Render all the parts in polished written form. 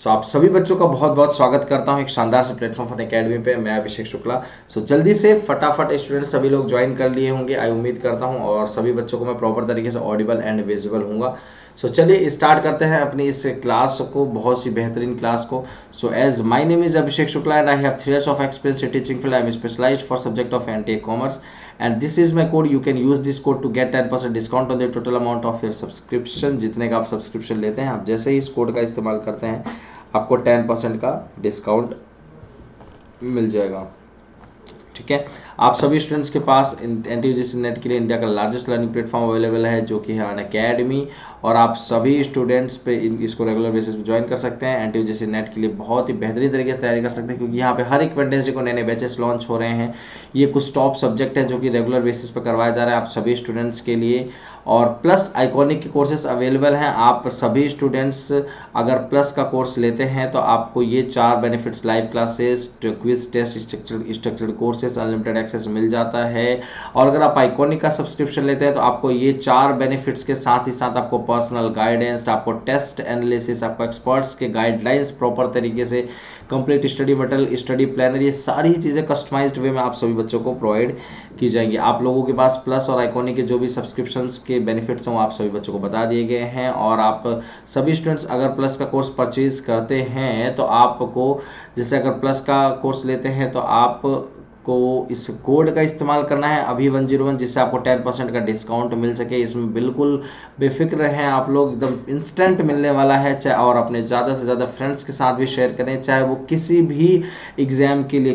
आप सभी बच्चों का बहुत बहुत स्वागत करता हूं एक शानदार से प्लेटफॉर्म फन एकेडमी पे। मैं अभिषेक शुक्ला। जल्दी से फटाफट स्टूडेंट सभी लोग ज्वाइन कर लिए होंगे, आई उम्मीद करता हूं, और सभी बच्चों को मैं प्रॉपर तरीके से ऑडिबल एंड विजिबल हूँगा। चलिए स्टार्ट करते हैं अपनी इस क्लास को, बहुत सी बेहतरीन क्लास को। As my name is Abhishek Shukla and I have 3 years of experience in teaching field. I am specialized for subject of NTA Commerce and this is my code. You can use this code to get 10% discount on the total amount of your subscription. जितने का आप subscription लेते हैं, आप जैसे ही इस code का इस्तेमाल करते हैं आपको 10% का डिस्काउंट मिल जाएगा। ठीक है, आप सभी स्टूडेंट्स के पास NTUGC नेट के लिए इंडिया का लार्जेस्ट लर्निंग प्लेटफॉर्म अवेलेबल है जो कि है अनअकैडमी, और आप सभी स्टूडेंट्स पे इसको रेगुलर बेसिस पे ज्वाइन कर सकते हैं। NTUGC नेट के लिए बहुत ही बेहतरीन तरीके से तैयारी कर सकते हैं क्योंकि यहाँ पे हर एक वेडनेसडे को नए नए बैचेस लॉन्च हो रहे हैं। ये कुछ टॉप सब्जेक्ट हैं जो कि रेगुलर बेसिस पर करवाया जा रहा है आप सभी स्टूडेंट्स के लिए, और प्लस आइकॉनिक के कोर्सेज अवेलेबल हैं। आप सभी स्टूडेंट्स अगर प्लस का कोर्स लेते हैं तो आपको ये 4 benefits, live classes, quiz test, structured courses, unlimited access मिल जाता है। और अगर आप आइकॉनिक का सब्सक्रिप्शन लेते हैं तो आपको ये 4 बेनिफिट्स के साथ ही साथ आपको पर्सनल गाइडेंस, आपको टेस्ट एनालिसिस, आपको एक्सपर्ट्स के गाइडलाइंस प्रॉपर तरीके से, complete study material, study planner, ये सारी चीज़ें कस्टमाइज्ड वे में आप सभी बच्चों को प्रोवाइड की जाएंगी। आप लोगों के पास प्लस और आइकॉनिक के जो भी सब्सक्रिप्शंस के बेनिफिट्स हैं वो आप सभी बच्चों को बता दिए गए हैं। और आप सभी स्टूडेंट्स अगर प्लस का कोर्स परचेज करते हैं तो आपको, जैसे अगर प्लस का कोर्स लेते हैं तो आप को इस कोड का इस्तेमाल करना है अभी 101, जिससे आपको 10% का डिस्काउंट मिल सके। इसमें बिल्कुल बेफिक्र रहें आप लोग, एकदम इंस्टेंट मिलने वाला है। चाहे और अपने ज़्यादा से ज़्यादा फ्रेंड्स के साथ भी शेयर करें, चाहे वो किसी भी एग्ज़ाम के लिए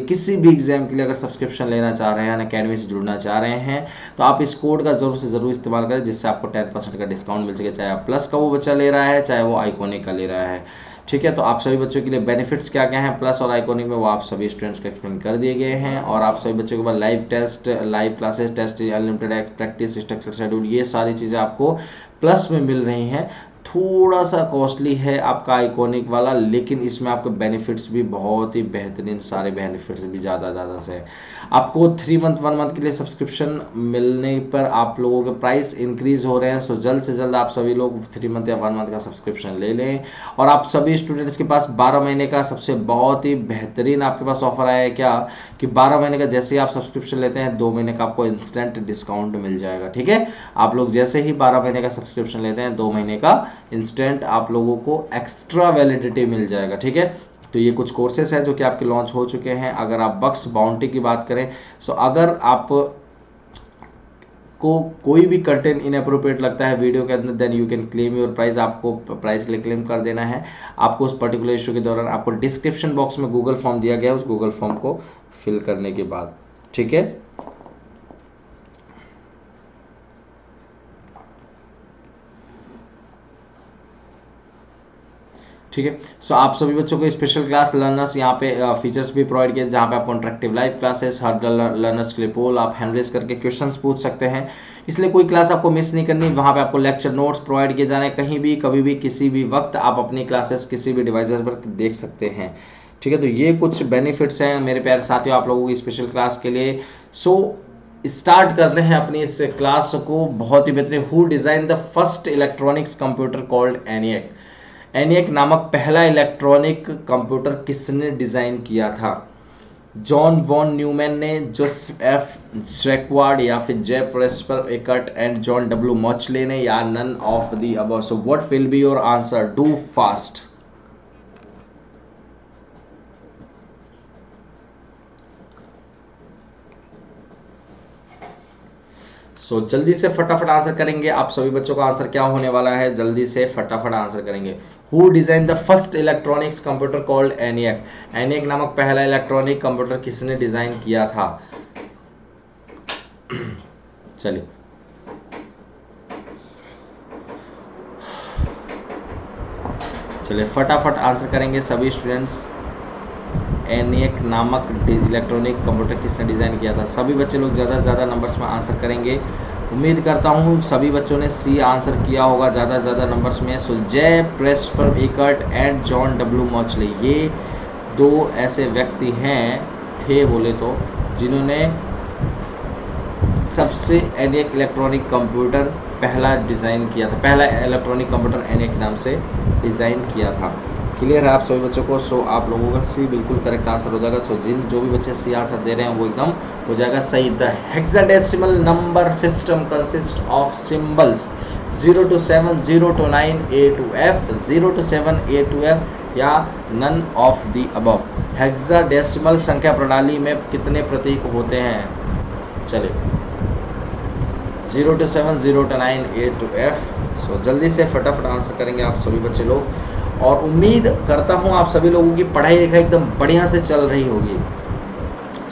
अगर सब्सक्रिप्शन लेना चाह रहे हैं, अनअकैडमी से जुड़ना चाह रहे हैं, तो आप इस कोड का ज़रूर से ज़रूर इस्तेमाल करें जिससे आपको 10% का डिस्काउंट मिल सके, चाहे आप प्लस का वो बच्चा ले रहा है चाहे वो आइकॉनिक का ले रहा है। ठीक है, तो आप सभी बच्चों के लिए बेनिफिट्स क्या क्या हैं प्लस और आइकॉनिक में, वो आप सभी स्टूडेंट्स को एक्सप्लेन कर दिए गए हैं। और आप सभी बच्चों के पास live test, live classes, test, unlimited practice, structure schedule, ये सारी चीज़ें आपको प्लस में मिल रही हैं। थोड़ा सा कॉस्टली है आपका आइकॉनिक वाला, लेकिन इसमें आपके बेनिफिट्स भी बहुत ही बेहतरीन, सारे बेनिफिट्स भी ज़्यादा से हैं। आपको 3 मंथ 1 मंथ के लिए सब्सक्रिप्शन मिलने पर आप लोगों के प्राइस इंक्रीज हो रहे हैं। जल्द से जल्द आप सभी लोग 3 मंथ या 1 मंथ का सब्सक्रिप्शन ले लें। और आप सभी स्टूडेंट्स के पास 12 महीने का सबसे बहुत ही बेहतरीन आपके पास ऑफर आया है क्या, कि 12 महीने का जैसे ही आप सब्सक्रिप्शन लेते हैं 2 महीने का आपको इंस्टेंट डिस्काउंट मिल जाएगा। ठीक है, आप लोग जैसे ही 12 महीने का सब्सक्रिप्शन लेते हैं 2 महीने का इंस्टेंट आप लोगों को एक्स्ट्रा वैलिडिटी मिल जाएगा। ठीक है, तो ये कुछ कोर्सेस हैं जो कि आपके लॉन्च हो चुके हैं। अगर आप बक्स बाउंटी की बात करें, अगर आप को कोई भी कंटेंट इनअप्रोप्रिएट लगता है वीडियो के अंदर, then you can claim your price. आपको प्राइस के लिए क्लेम कर देना है। आपको उस पर्टिकुलर इशू के दौरान आपको डिस्क्रिप्शन बॉक्स में गूगल फॉर्म दिया गया है, उस गूगल फॉर्म को फिल करने के बाद। ठीक है, ठीक है। आप सभी बच्चों को स्पेशल क्लास लर्नर्स यहाँ पे फीचर्स भी प्रोवाइड किए, जहाँ पे आपको इंटरेक्टिव लाइव क्लासेस, हर लर्नर्स के लिए पोल, आप हैंड रेज करके क्वेश्चंस पूछ सकते हैं, इसलिए कोई क्लास आपको मिस नहीं करनी। वहाँ पे आपको लेक्चर नोट्स प्रोवाइड किए जाने, कहीं भी कभी भी किसी भी वक्त आप अपनी क्लासेस किसी भी डिवाइस पर देख सकते हैं। ठीक है, तो ये कुछ बेनिफिट्स हैं मेरे प्यारे साथियों आप लोगों की स्पेशल क्लास के लिए। स्टार्ट करते हैं अपनी इस क्लास को बहुत ही बेहतरीन। Who design the first electronics computer called ENIAC? ENIAC नामक पहला इलेक्ट्रॉनिक कंप्यूटर किसने डिजाइन किया था? जॉन वॉन न्यूमैन ने, जोसेफ एफ जैकवार्ड, या फिर J Presper Eckert and John W Mauchly ने, या none of the above? So what will be your answer? Do fast. जल्दी से फटाफट आंसर करेंगे। आप सभी बच्चों का आंसर क्या होने वाला है, जल्दी से फटाफट आंसर करेंगे। Who design the first electronics computer called ENIAC? ENIAC नामक पहला इलेक्ट्रॉनिक कंप्यूटर किसने डिजाइन किया था? चलिए फटाफट आंसर करेंगे सभी स्टूडेंट्स। ENIAC नामक इलेक्ट्रॉनिक कंप्यूटर किसने डिज़ाइन किया था? सभी बच्चे लोग ज़्यादा से ज़्यादा नंबर्स में आंसर करेंगे। उम्मीद करता हूँ सभी बच्चों ने सी आंसर किया होगा ज़्यादा से ज़्यादा नंबर्स में। J Presper Eckert and John W Mauchly, ये 2 ऐसे व्यक्ति थे बोले तो, जिन्होंने सबसे ENIAC इलेक्ट्रॉनिक कंप्यूटर पहला डिज़ाइन किया था। पहला इलेक्ट्रॉनिक कंप्यूटर ENIAC नाम से डिज़ाइन किया था। क्लियर है आप सभी बच्चों को? सो आप लोगों का सी बिल्कुल करेक्ट आंसर हो जाएगा। सो जो भी बच्चे सी आंसर दे रहे हैं वो एकदम हो जाएगा सही। The hexadecimal number system consist of symbols 0 to 7, 0 to 9, A to F, 0 to 7, A to F या none of the above. Hexadecimal संख्या प्रणाली में कितने प्रतीक होते हैं? चलिए 0 to 7, 0 to 9, A to F। सो जल्दी से फटाफट आंसर करेंगे आप सभी बच्चे लोग, और उम्मीद करता हूँ आप सभी लोगों की पढ़ाई लिखाई एकदम बढ़िया से चल रही होगी।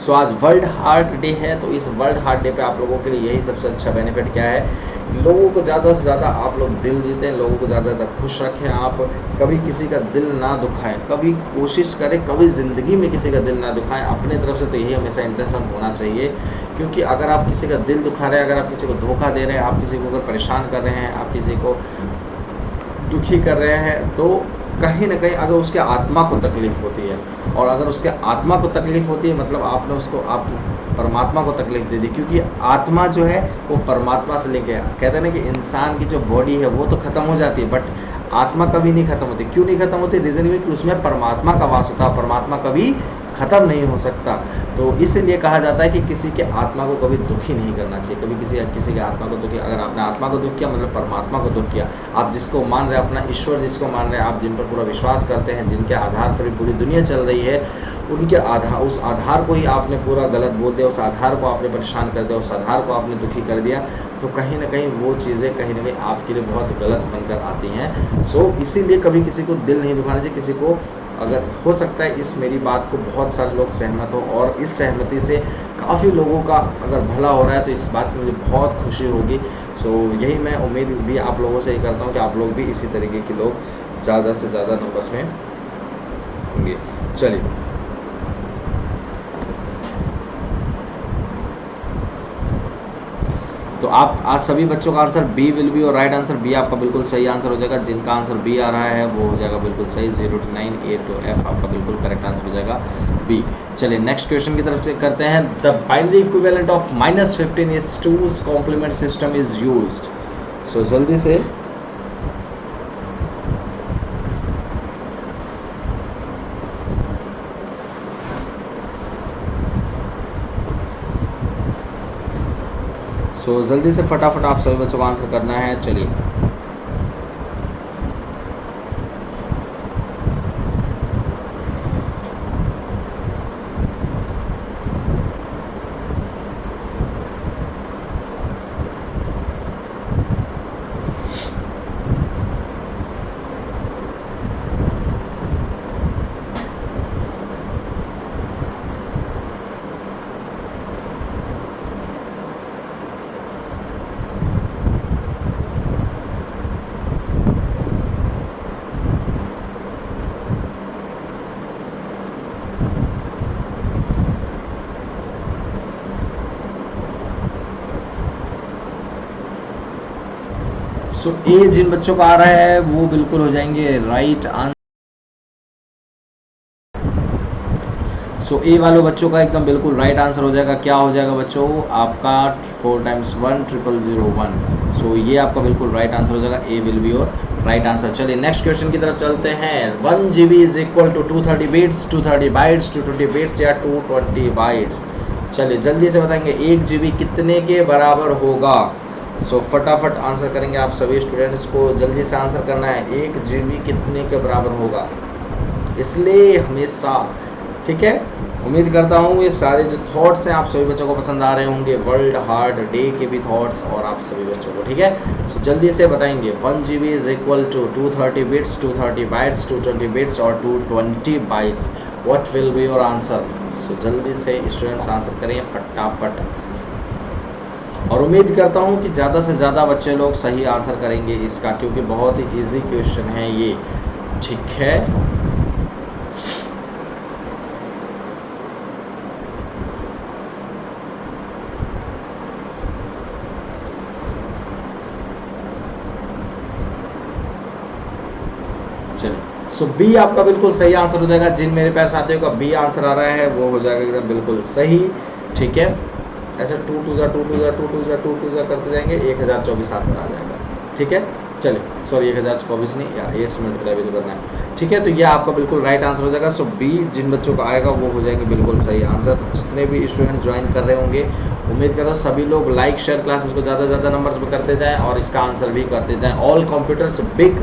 सो आज वर्ल्ड हार्ट डे है, तो इस वर्ल्ड हार्ट डे पे आप लोगों के लिए यही सबसे अच्छा बेनिफिट क्या है, लोगों को ज़्यादा से ज़्यादा आप लोग दिल जीतें, लोगों को ज़्यादा ज़्यादा खुश रखें, आप कभी किसी का दिल ना दुखाएं, कभी कोशिश करें कभी ज़िंदगी में किसी का दिल ना दुखाएं। अपने तरफ से तो यही हमेशा इंटेंशन होना चाहिए, क्योंकि अगर आप किसी का दिल दुखा रहे हैं, अगर आप किसी को धोखा दे रहे हैं, आप किसी को अगर परेशान कर रहे हैं, आप किसी को दुखी कर रहे हैं, तो कहीं ना कहीं अगर उसके आत्मा को तकलीफ़ होती है, और अगर उसके आत्मा को तकलीफ़ होती है मतलब आपने उसको आप परमात्मा को तकलीफ़ दे दी, क्योंकि आत्मा जो है वो परमात्मा से लिंक है। कहते हैं ना कि इंसान की जो बॉडी है वो तो ख़त्म हो जाती है, बट आत्मा कभी नहीं ख़त्म होती। क्यों नहीं ख़त्म होती? रीज़न ये कि उसमें परमात्मा का वास होता है, परमात्मा कभी ख़त्म नहीं हो सकता। तो इसलिए कहा जाता है कि किसी के आत्मा को कभी दुखी नहीं करना चाहिए, कभी किसी के आत्मा को दुखी, अगर आपने आत्मा को दुख किया मतलब परमात्मा को दुख किया। आप जिसको मान रहे हैं, अपना ईश्वर जिसको मान रहे हैं, आप जिन पर पूरा विश्वास करते हैं, जिनके आधार पर पूरी दुनिया चल रही है, उनके उस आधार को ही आपने पूरा गलत बोल दिया, उस आधार को आपने परेशान कर दिया, उस आधार को आपने दुखी कर दिया, तो कहीं ना कहीं वो चीज़ें कहीं ना कहीं आपके लिए बहुत गलत बनकर आती हैं। सो इसीलिए कभी किसी को दिल नहीं दुखाना चाहिए। किसी को अगर हो सकता है इस मेरी बात को बहुत सारे लोग सहमत हो, और इस सहमति से काफ़ी लोगों का अगर भला हो रहा है, तो इस बात में मुझे बहुत खुशी होगी। सो यही मैं उम्मीद भी आप लोगों से ही करता हूँ कि आप लोग भी इसी तरीके के लोग ज़्यादा से ज़्यादा नंबर्स में होंगे। चलिए तो आप आज सभी बच्चों का आंसर बी विल बी, और राइट आंसर बी आपका बिल्कुल सही आंसर हो जाएगा। जिनका आंसर बी आ रहा है वो हो जाएगा बिल्कुल सही। 0 to 9, A to F आपका बिल्कुल करेक्ट आंसर हो जाएगा बी। चलिए नेक्स्ट क्वेश्चन की तरफ से करते हैं। The binary equivalent of -15 is 2's complement system is used. So जल्दी से जल्दी से फटाफट आप सभी बच्चों को आंसर करना है। चलिए ए जिन बच्चों का आ रहा है वो बिल्कुल हो जाएंगे राइट आंसर। ए वालों बच्चों का एकदम बिल्कुल राइट आंसर हो जाएगा। क्या हो जाएगा बच्चों आपका 4 times 1 0001। ये आपका बिल्कुल राइट आंसर हो जाएगा। ए विल बी और राइट आंसर। चलिए नेक्स्ट क्वेश्चन की तरफ चलते हैं। 1 GB is equal to 230 bits, 230 bytes, 220 bits या 220 बाइट्स। चलिए जल्दी से बताएंगे 1 GB कितने के बराबर होगा। फटाफट आंसर करेंगे आप सभी स्टूडेंट्स को जल्दी से आंसर करना है। 1 GB कितने के बराबर होगा, इसलिए हमेशा ठीक है। उम्मीद करता हूँ ये सारे जो थॉट्स हैं आप सभी बच्चों को पसंद आ रहे होंगे, वर्ल्ड हार्ट डे के भी थॉट्स और आप सभी बच्चों को, ठीक है। जल्दी से बताएंगे 1 GB is equal to 230 bits, 230 bytes, 220 bits और 220 bytes. What will be your answer. जल्दी से स्टूडेंट्स आंसर करें फटाफट, और उम्मीद करता हूँ कि ज़्यादा से ज़्यादा बच्चे लोग सही आंसर करेंगे इसका, क्योंकि बहुत ही ईजी क्वेश्चन है ये, ठीक है। चलिए बी आपका बिल्कुल सही आंसर हो जाएगा। जिन मेरे प्यारे साथियों का बी आंसर आ रहा है वो हो जाएगा एकदम बिल्कुल सही, ठीक है। ऐसे 2 2 जा 2 2 जा 2 2 जा 2 2 जा करते जाएंगे, 1024 आंसर आ जाएगा, ठीक है। चलिए सॉरी 1024 नहीं या 8 से मल्टीप्लाई भी तो करना है, ठीक है। तो ये आपका बिल्कुल राइट आंसर हो जाएगा। सो बी जिन बच्चों का आएगा वो हो जाएंगे बिल्कुल सही आंसर। जितने भी स्टूडेंट ज्वाइन कर रहे होंगे उम्मीद करता हूँ सभी लोग लाइक शेयर क्लासेस को ज़्यादा से ज़्यादा नंबर्स में करते जाएँ और इसका आंसर भी करते जाएँ। ऑल कंप्यूटर्स बिग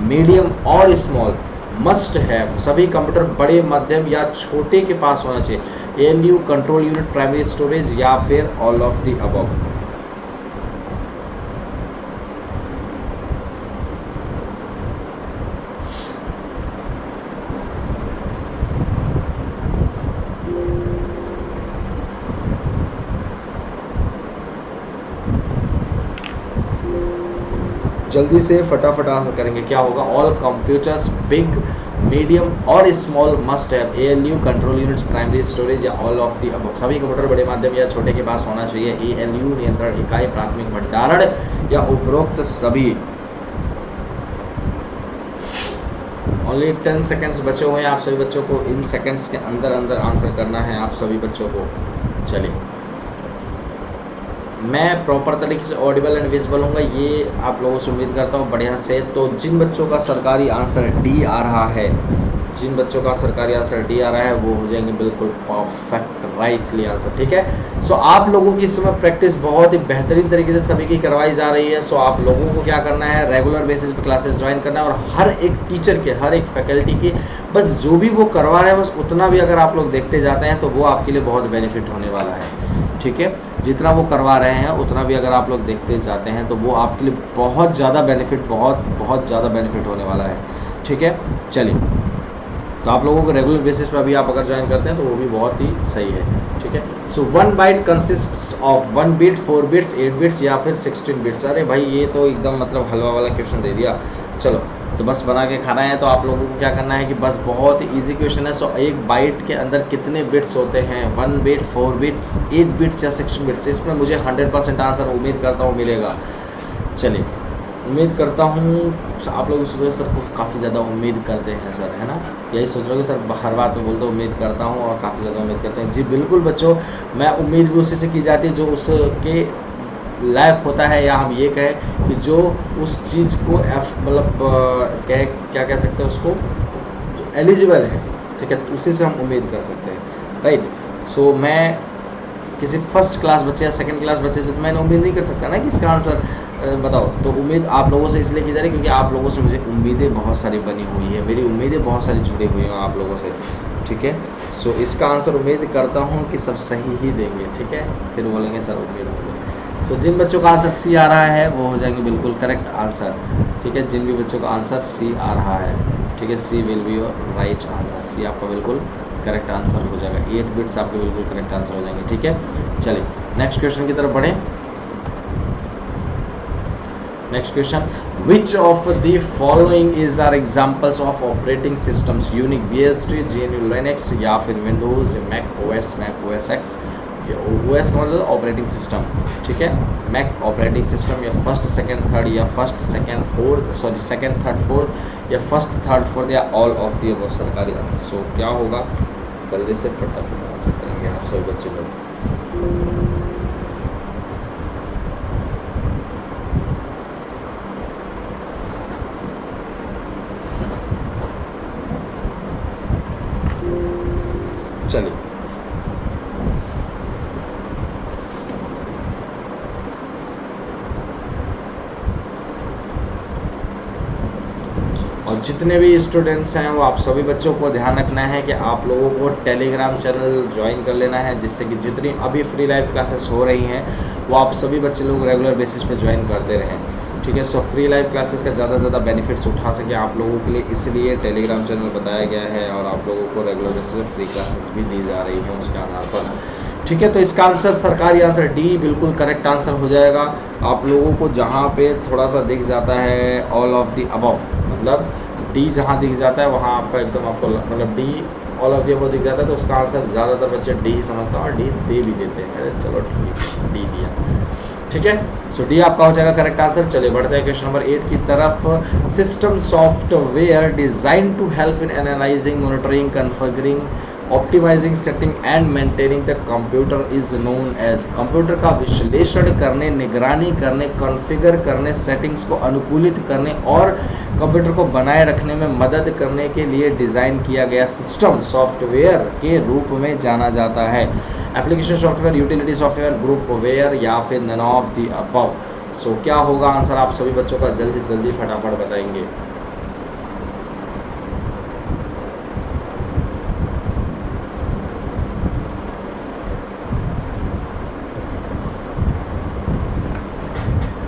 मीडियम और स्मॉल मस्ट हैव, सभी कंप्यूटर बड़े मध्यम या छोटे के पास होना चाहिए। ALU control unit primary storage या फिर ऑल ऑफ द अबव। जल्दी से फटाफट आंसर करेंगे क्या होगा। ऑल कंप्यूटर्स बिग मीडियम और small must have ALU control units primary storage या ऑल ऑफ दी अबव, सभी कंप्यूटर बड़े माध्यम या छोटे के पास होना चाहिए। ALU नियंत्रण इकाई प्राथमिक भंडारण या उपरोक्त सभी। ओनली 10 सेकेंड्स बचे हुए हैं आप सभी बच्चों को, इन सेकेंड्स के अंदर अंदर आंसर करना है आप सभी बच्चों को। चलिए मैं प्रॉपर तरीके से ऑडिबल एंड विजिबल होऊंगा ये आप लोगों से उम्मीद करता हूँ बढ़िया से। तो जिन बच्चों का सरकारी आंसर डी आ रहा है, जिन बच्चों का सरकारी आंसर डी आ रहा है वो हो जाएंगे बिल्कुल परफेक्ट राइटली आंसर, ठीक है। सो आप लोगों की इस समय प्रैक्टिस बहुत ही बेहतरीन तरीके से सभी की करवाई जा रही है। सो आप लोगों को क्या करना है, रेगुलर बेसिस पे क्लासेस ज्वाइन करना है और हर एक टीचर के, हर एक फैकल्टी की बस जो भी वो करवा रहे हैं बस उतना भी अगर आप लोग देखते जाते हैं तो वो आपके लिए बहुत बेनिफिट होने वाला है, ठीक है। जितना वो करवा रहे हैं उतना भी अगर आप लोग देखते जाते हैं तो वो आपके लिए बहुत ज़्यादा बेनिफिट, बहुत ज़्यादा बेनिफिट होने वाला है, ठीक है। चलिए तो आप लोगों को रेगुलर बेसिस पर अभी आप अगर ज्वाइन करते हैं तो वो भी बहुत ही सही है, ठीक है। So 1 byte consists of 1 bit, 4 bits, 8 bits या फिर 16 बिट्स। अरे भाई ये तो एकदम मतलब हलवा वाला क्वेश्चन दे दिया। चलो तो बस बना के खाना है। तो आप लोगों को क्या करना है कि बस बहुत इजी क्वेश्चन है। सो एक बाइट के अंदर कितने बिट्स होते हैं, 1 बिट, 4 बिट्स, 8 बिट्स या 16 बिट्स। इसमें मुझे 100% आंसर उम्मीद करता हूँ मिलेगा। चलिए उम्मीद करता हूँ आप लोग सुबह सर को काफ़ी ज़्यादा उम्मीद करते हैं सर, है ना। यही सोच रहे हो कि सर हर बात में बोलते उम्मीद करता हूँ और काफ़ी ज़्यादा उम्मीद करते हैं। जी बिल्कुल बच्चों, मैं उम्मीद भी उसी से की जाती है जो उसके लायक होता है, या हम ये कहें कि जो उस चीज़ को मतलब क्या कह सकते हैं उसको, जो एलिजिबल है, ठीक है, उसी से हम उम्मीद कर सकते हैं, राइट। सो मैं किसी फर्स्ट क्लास बच्चे या सेकंड क्लास बच्चे से तो मैंने उम्मीद नहीं कर सकता ना कि इसका आंसर बताओ। तो उम्मीद आप लोगों से इसलिए की जा रही है क्योंकि आप लोगों से मुझे उम्मीदें बहुत सारी बनी हुई है, मेरी उम्मीदें बहुत सारी जुड़ी हुई हैं आप लोगों से, ठीक है। सो इसका आंसर उम्मीद करता हूँ कि सब सही ही देंगे, ठीक है। फिर बोलेंगे सर उम्मीद हो गई। सो जिन बच्चों का आंसर सी आ रहा है वो हो जाएंगे बिल्कुल करेक्ट आंसर, ठीक है। जिन भी बच्चों का आंसर सी आ रहा है, ठीक है, C will be your right answer. C आपका बिल्कुल करेक्ट आंसर हो जाएगा। 8 बिट्स आपके बिल्कुल करेक्ट आंसर हो जाएंगे, ठीक है। चलिए नेक्स्ट क्वेश्चन की तरफ बढ़ें। Next question, which of the following is are examples of operating systems, Unix, BSD, GNU Linux या फिर Windows, Mac OS, Mac OS X। OS का मतलब ऑपरेटिंग सिस्टम, ठीक है। मैक ऑपरेटिंग सिस्टम या फर्स्ट सेकंड थर्ड या first second fourth, sorry second third fourth या first third fourth या ऑल ऑफ दी अबव सरकारी आंसर। सो क्या होगा, जल्दी से फटाफट आंसर करेंगे आप सभी बच्चे लोग। चलिए और जितने भी स्टूडेंट्स हैं वो आप सभी बच्चों को ध्यान रखना है कि आप लोगों को टेलीग्राम चैनल ज्वाइन कर लेना है, जिससे कि जितनी अभी फ्री लाइव क्लासेस हो रही हैं वो आप सभी बच्चे लोग रेगुलर बेसिस पे ज्वाइन करते रहें, ठीक है। सो फ्री लाइव क्लासेस का ज़्यादा से ज़्यादा बेनिफिट्स उठा सके आप लोगों के लिए, इसलिए टेलीग्राम चैनल बताया गया है और आप लोगों को रेगुलर बेसिस पे फ्री क्लासेस भी दी जा रही हैं उसके आधार पर, ठीक है। तो इसका आंसर सरकारी आंसर डी बिल्कुल करेक्ट आंसर हो जाएगा। आप लोगों को जहाँ पे थोड़ा सा दिख जाता है ऑल ऑफ दी अबव, मतलब डी जहाँ दिख जाता है वहाँ आपका एकदम आपको मतलब D all of the above दिख जाता है तो उसका आंसर ज़्यादातर बच्चे डी ही समझता है और डी दे भी देते हैं। चलो ठीक है, डी दिया, ठीक है। सो डी आपका हो जाएगा करेक्ट आंसर। चलिए बढ़ते हैं क्वेश्चन नंबर 8 की तरफ। System software design to help in analysing, monitoring, configuring optimising setting and maintaining the computer is known as. Computer का विश्लेषण करने, निगरानी करने, कॉन्फ़िगर करने, सेटिंग्स को अनुकूलित करने और कंप्यूटर को बनाए रखने में मदद करने के लिए डिज़ाइन किया गया सिस्टम सॉफ्टवेयर के रूप में जाना जाता है। Application software, utility software, groupware या फिर नन ऑफ द अबव। सो क्या होगा आंसर, आप सभी बच्चों का जल्दी से जल्दी फटाफट बताएंगे।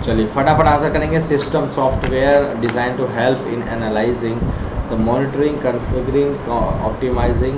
चलिए फटाफट आंसर करेंगे। System software design to help in analysing the monitoring, configuring, optimising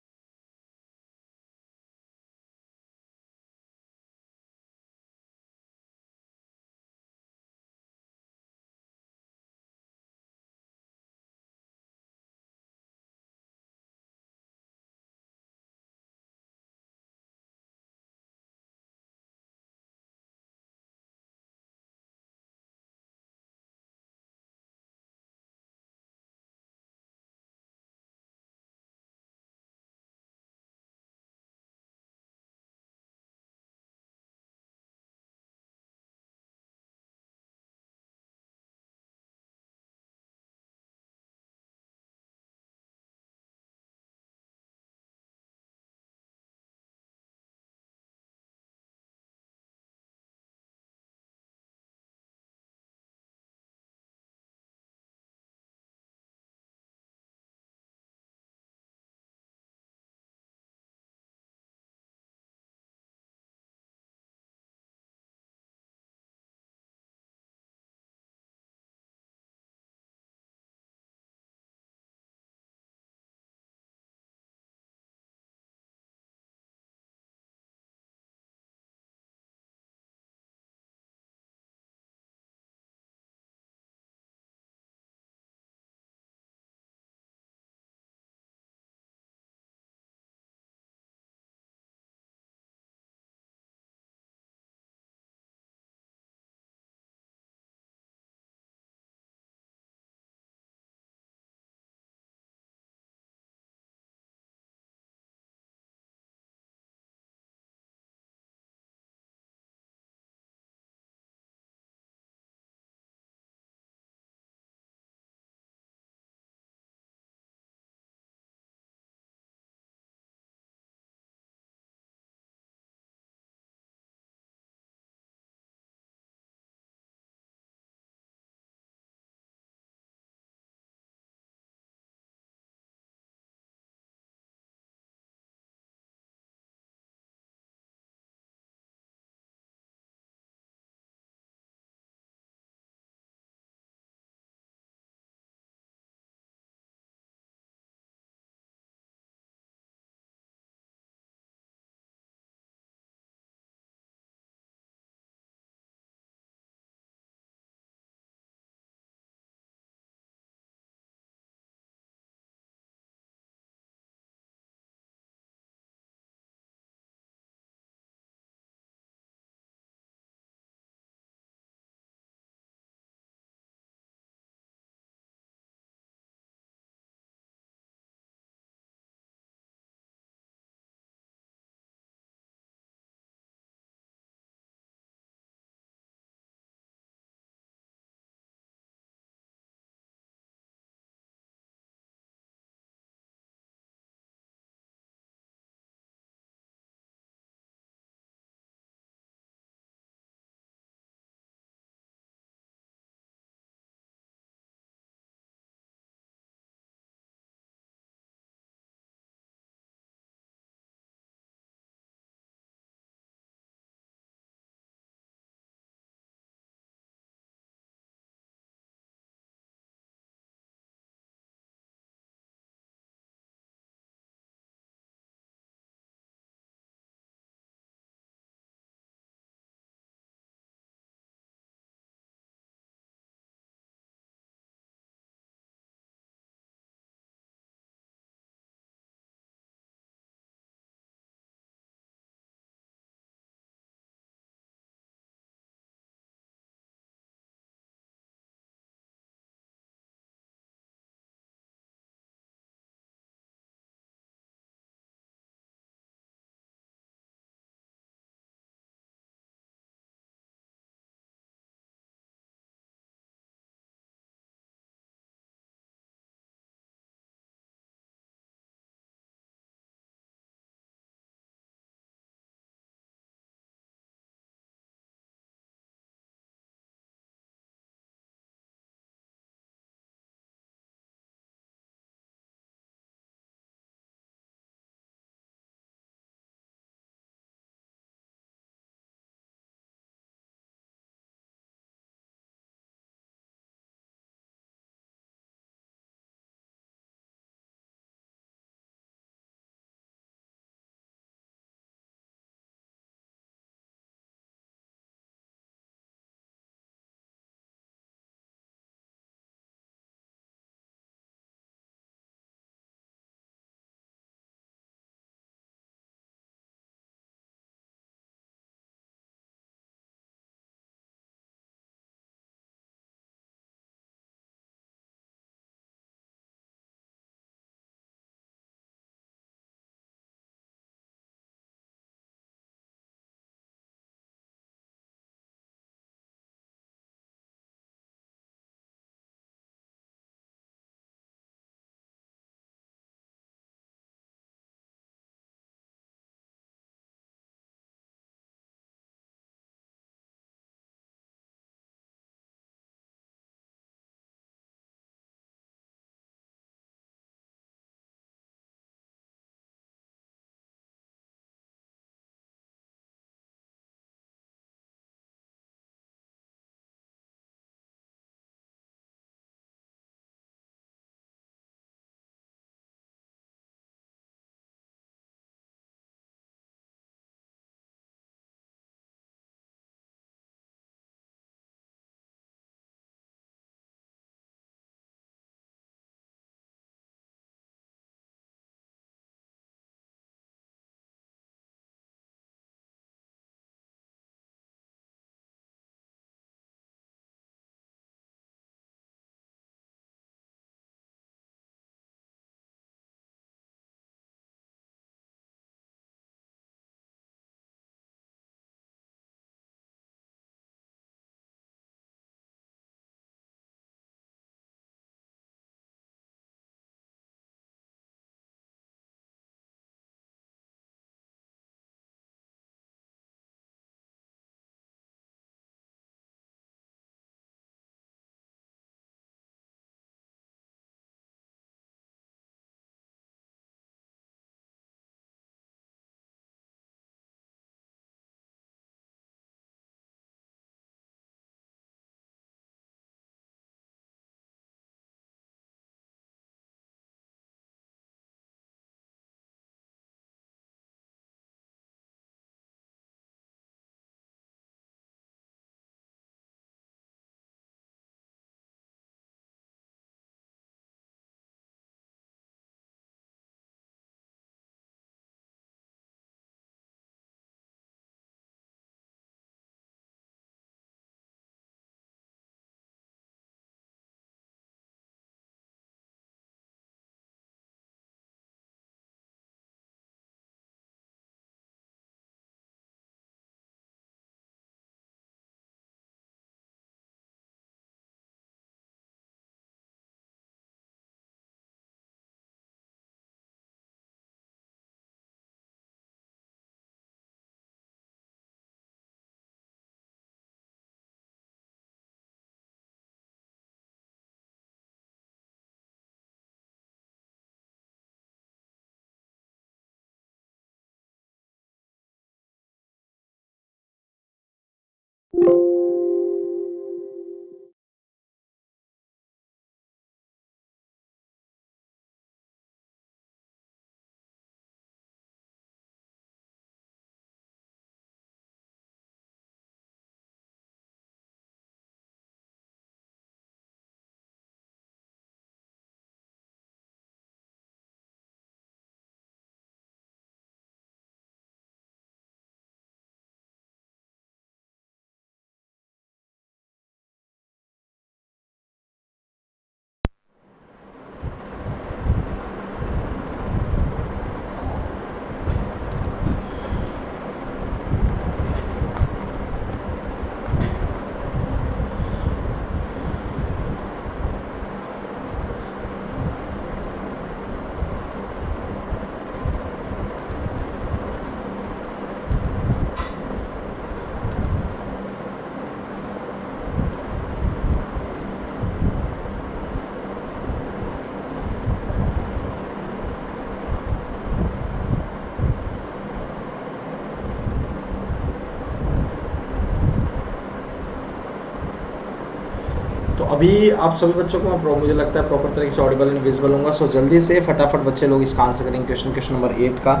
तो अभी आप सभी बच्चों को मुझे लगता है प्रॉपर तरीके से ऑडिबल एंड विजिबल होगा। सो जल्दी से फटाफट बच्चे लोग इसका आंसर करेंगे क्वेश्चन नंबर 8 का।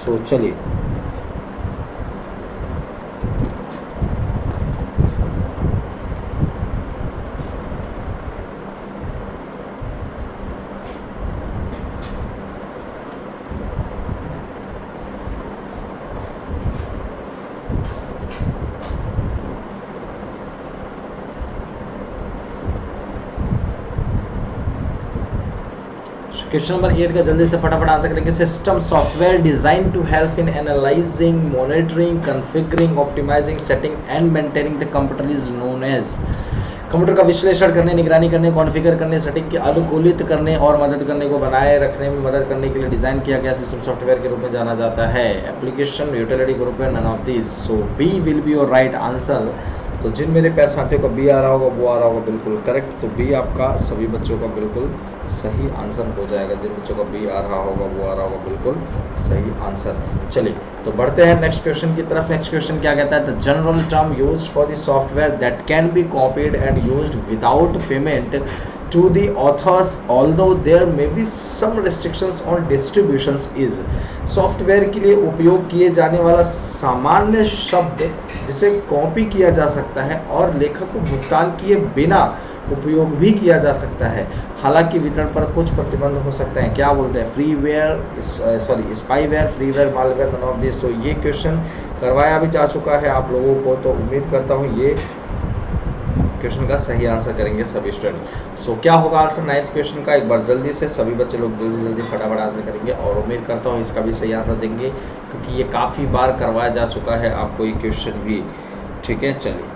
सो चलिए, क्वेश्चन नंबर 8 का जल्दी से फटाफट आंसर करेंगे। System software design to help in analysing, monitoring, configuring, optimising, setting and maintaining the computer is known as. Computer का विश्लेषण करने, निगरानी करने, कॉन्फ़िगर करने, सेटिंग की अनुकूलित करने और मदद करने को बनाए रखने में मदद करने के लिए डिज़ाइन किया गया सिस्टम सॉफ्टवेयर के रूप में जाना जाता है। एप्लीकेशन, यूटिलिटी ग्रुप है, none of this. So B will be your right answer. तो जिन मेरे प्यारे साथियों का बी आ रहा होगा वो आ रहा होगा बिल्कुल करेक्ट। तो बी आपका सभी बच्चों का बिल्कुल सही आंसर हो जाएगा। जिन बच्चों का बी आ रहा होगा वो आ रहा होगा बिल्कुल सही आंसर। चलिए तो बढ़ते हैं नेक्स्ट क्वेश्चन की तरफ। नेक्स्ट क्वेश्चन क्या कहता है? The general term used for the software that can be copied and used without payment to the authors although there may be some restrictions on distributions is। Software के लिए उपयोग किए जाने वाला सामान्य शब्द जिसे कॉपी किया जा सकता है और लेखक को भुगतान किए बिना उपयोग भी किया जा सकता है, हालांकि वितरण पर कुछ प्रतिबंध हो सकते हैं। क्या बोलते हैं? Freeware, sorry spyware, freeware, malware, none of this. तो ये क्वेश्चन करवाया भी जा चुका है आप लोगों को, तो उम्मीद करता हूँ ये क्वेश्चन का सही आंसर करेंगे सभी स्टूडेंट्स। सो क्या होगा आंसर 9th क्वेश्चन का? एक बार जल्दी से सभी बच्चे लोग जल्दी फटाफट आंसर करेंगे और उम्मीद करता हूँ इसका भी सही आंसर देंगे, क्योंकि ये काफ़ी बार करवाया जा चुका है आपको ये क्वेश्चन भी। ठीक है, चलिए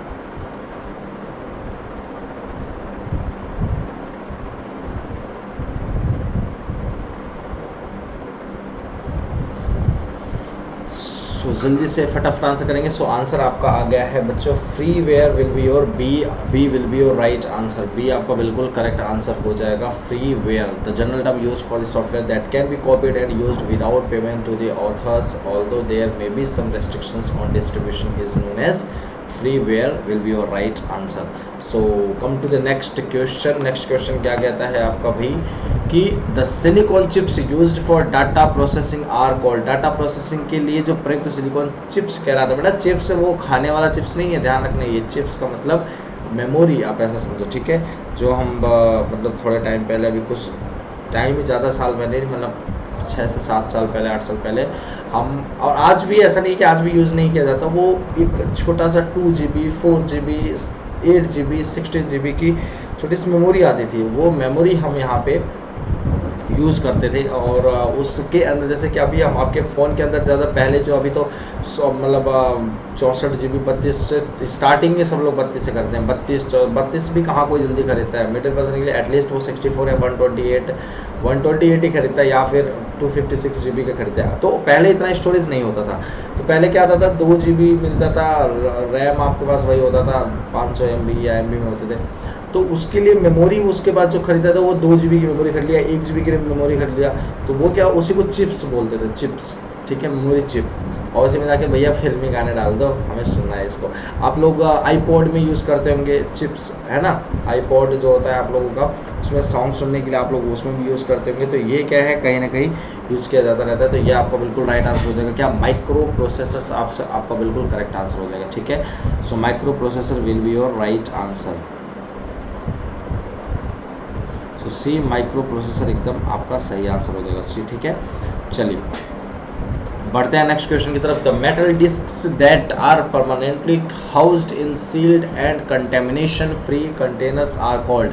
सो जल्दी से फटाफट आंसर करेंगे। सो आंसर आपका आ गया है बच्चों, freeware will be your B will be your right answer. B आपका बिल्कुल करेक्ट आंसर हो जाएगा। Freeware the general term used for the software that can be copied and used without payment to the authors although there may be some restrictions on distribution is known as freeware will be your right answer। so come to the next question। next question क्या कहता है आपका भाई कि the silicon chips used for data processing are called। Data processing के लिए जो प्रयुक्त सिलिकॉन चिप्स कह रहा था बेटा, चिप्स वो खाने वाला चिप्स नहीं है, ध्यान रखना। ये चिप्स का मतलब मेमोरी, आप ऐसा समझो, ठीक है। जो हम मतलब थोड़े टाइम पहले, अभी कुछ टाइम ज़्यादा साल पहले, मतलब 6 से 7 साल पहले, 8 साल पहले हम, और आज भी ऐसा नहीं कि आज भी यूज़ नहीं किया जाता, वो एक छोटा सा 2 GB, 4 GB, 8 GB, 16 GB की छोटी सी मेमोरी आती थी। वो मेमोरी हम यहाँ पे यूज़ करते थे और उसके अंदर जैसे कि अभी हम आपके फ़ोन के अंदर ज़्यादा पहले जो, अभी तो मतलब 64 GB 32 से स्टार्टिंग में सब लोग 32 से करते हैं। 32 भी कहाँ कोई जल्दी खरीदता है। मिडिल पर्सन के लिए एटलीस्ट वो 64 या 128 ही खरीदता है, या फिर 256 GB का खरीदता है। तो पहले इतना स्टोरेज नहीं होता था। तो पहले क्या आता था, 2 GB मिलता था, रैम आपके पास वही होता था 500 MB या MB में होते थे। तो उसके लिए मेमोरी उसके बाद जो खरीदा था वो 2 GB की मेमोरी खरीद लिया, 1 GB की मेमोरी खरीद लिया, तो वो क्या, उसी को चिप्स बोलते थे, चिप्स, ठीक है, मेमोरी चिप। और उसी में जाके भैया फिल्मी गाने डाल दो, हमें सुनना है इसको। आप लोग आईपॉड में यूज़ करते होंगे चिप्स, है ना, आईपॉड जो होता है आप लोगों का, उसमें सॉन्ग सुनने के लिए आप लोग उसमें भी यूज़ करते होंगे। तो ये क्या है, कहीं ना कहीं यूज़ किया जाता रहता है। तो ये आपका बिल्कुल राइट आंसर हो जाएगा। क्या? माइक्रो प्रोसेसर आपका बिल्कुल करेक्ट आंसर हो जाएगा। ठीक है, so micro processor will be your right answer. तो सी माइक्रो प्रोसेसर एकदम आपका सही आंसर हो जाएगा, सी। ठीक है, चलिए बढ़ते हैं नेक्स्ट क्वेश्चन की तरफ। The metal disks that are permanently housed in sealed and contamination free containers are called.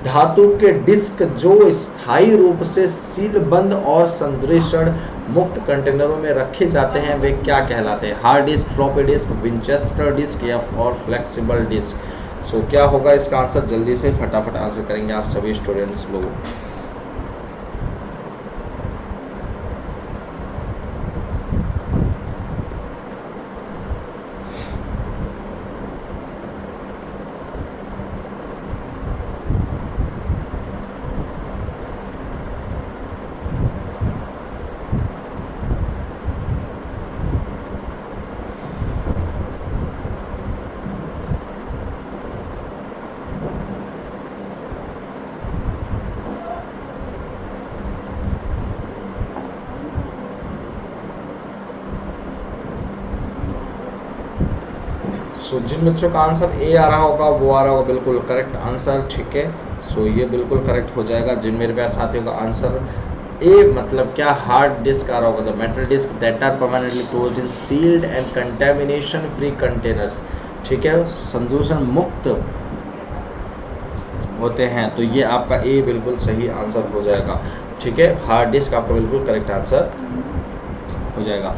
धातु के डिस्क जो स्थायी रूप से सील बंद और संदूषण मुक्त कंटेनरों में रखे जाते हैं वे क्या कहलाते हैं? Hard disk, floppy disk, Winchester disk या और फ्लेक्सिबल डिस्क। सो क्या होगा इसका आंसर? जल्दी से फटाफट आंसर करेंगे आप सभी स्टूडेंट्स लोग। सो जिन बच्चों का आंसर ए आ रहा होगा वो आ रहा होगा बिल्कुल करेक्ट आंसर, ठीक है। सो ये बिल्कुल करेक्ट हो जाएगा। जिन मेरे प्यारे साथियों का आंसर ए मतलब क्या हार्ड डिस्क आ रहा होगा, the metal disk that are permanently closed in sealed and contamination free containers, ठीक है, संदूषण मुक्त होते हैं। तो ये आपका ए बिल्कुल सही आंसर हो जाएगा, ठीक है। हार्ड डिस्क आपका बिल्कुल करेक्ट आंसर हो जाएगा।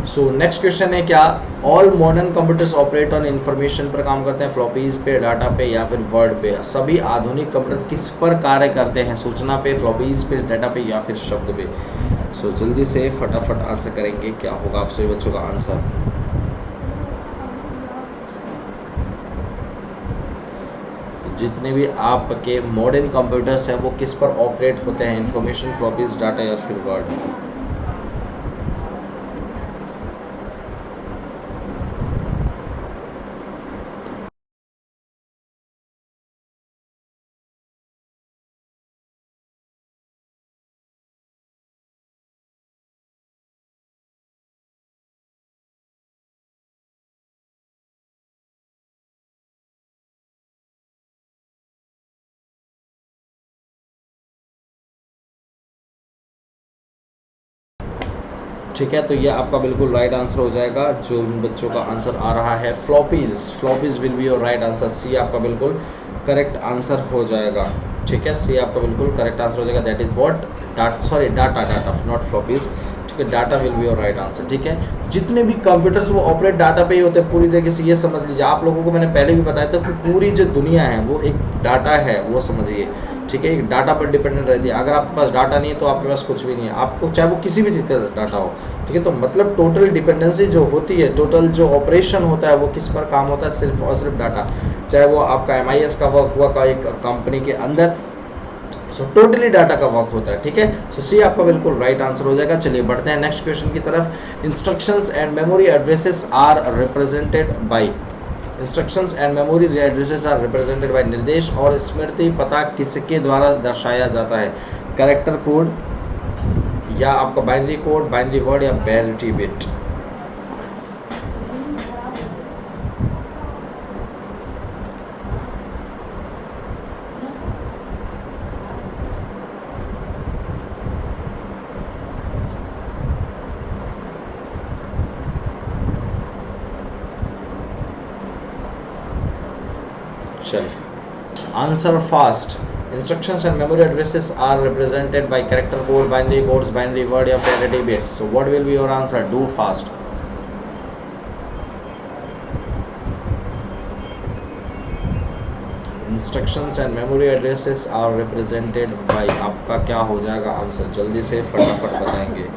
सो नेक्स्ट क्वेश्चन है क्या all modern computers operate on information पर काम करते हैं? फ्लॉपीज पे, डाटा पे या फिर वर्ड पे? सभी आधुनिक कंप्यूटर किस पर कार्य करते हैं? सूचना पे, फ्लॉपीज पे, डाटा पे या फिर शब्द पे? सो जल्दी से फटाफट आंसर करेंगे, क्या होगा आप सभी बच्चों का आंसर? जितने भी आपके मॉडर्न कंप्यूटर्स हैं वो किस पर ऑपरेट होते हैं? इंफॉर्मेशन, फ्लॉपीज, डाटा या फिर वर्ड? ठीक है, तो ये आपका बिल्कुल राइट आंसर हो जाएगा। जो बच्चों का आंसर आ रहा है floppies, floppies will be your right answer. C आपका बिल्कुल करेक्ट आंसर हो जाएगा, ठीक है। सी आपका बिल्कुल करेक्ट आंसर हो जाएगा। That is what data not floppies, ठीक है। Data will be your right answer, ठीक है। जितने भी कंप्यूटर्स वो ऑपरेट डाटा पे ही होते हैं पूरी तरीके से। ये समझ लीजिए, आप लोगों को मैंने पहले भी बताया था कि पूरी जो दुनिया है वो एक डाटा है, वो समझिए, ठीक है। डाटा पर डिपेंडेंट रहती है। अगर आपके पास डाटा नहीं है तो आपके पास कुछ भी नहीं है, आपको चाहे वो किसी भी चीज़ का डाटा हो, ठीक है। तो मतलब टोटल डिपेंडेंसी जो होती है, टोटल जो ऑपरेशन होता है वो किस पर काम होता है? सिर्फ और सिर्फ डाटा। चाहे वो आपका MIS का वर्क हुआ का एक कंपनी के अंदर, सो टोटली डाटा का वर्क होता है, ठीक है। सो सी आपका बिल्कुल राइट आंसर हो जाएगा। चलिए बढ़ते हैं नेक्स्ट क्वेश्चन की तरफ। Instructions and memory addresses are represented by. Instructions and memory addresses are represented by. निर्देश और स्मृति पता किसके द्वारा दर्शाया जाता है? कैरेक्टर कोड या आपका बाइनरी कोड, बाइनरी वर्ड या पैरिटी बिट? चलिए answer fast. Instructions and memory addresses are represented by character code, binary codes, binary word या parity bit. So what will be your answer? Do fast. Instructions and memory addresses are represented by, आपका क्या हो जाएगा answer? जल्दी से फटाफट बताएंगे।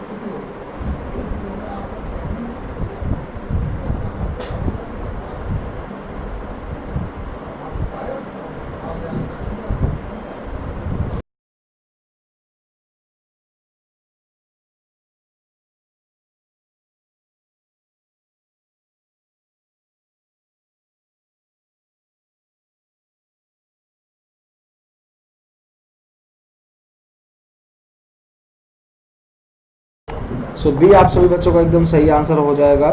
सो B आप सभी बच्चों का एकदम सही आंसर हो जाएगा।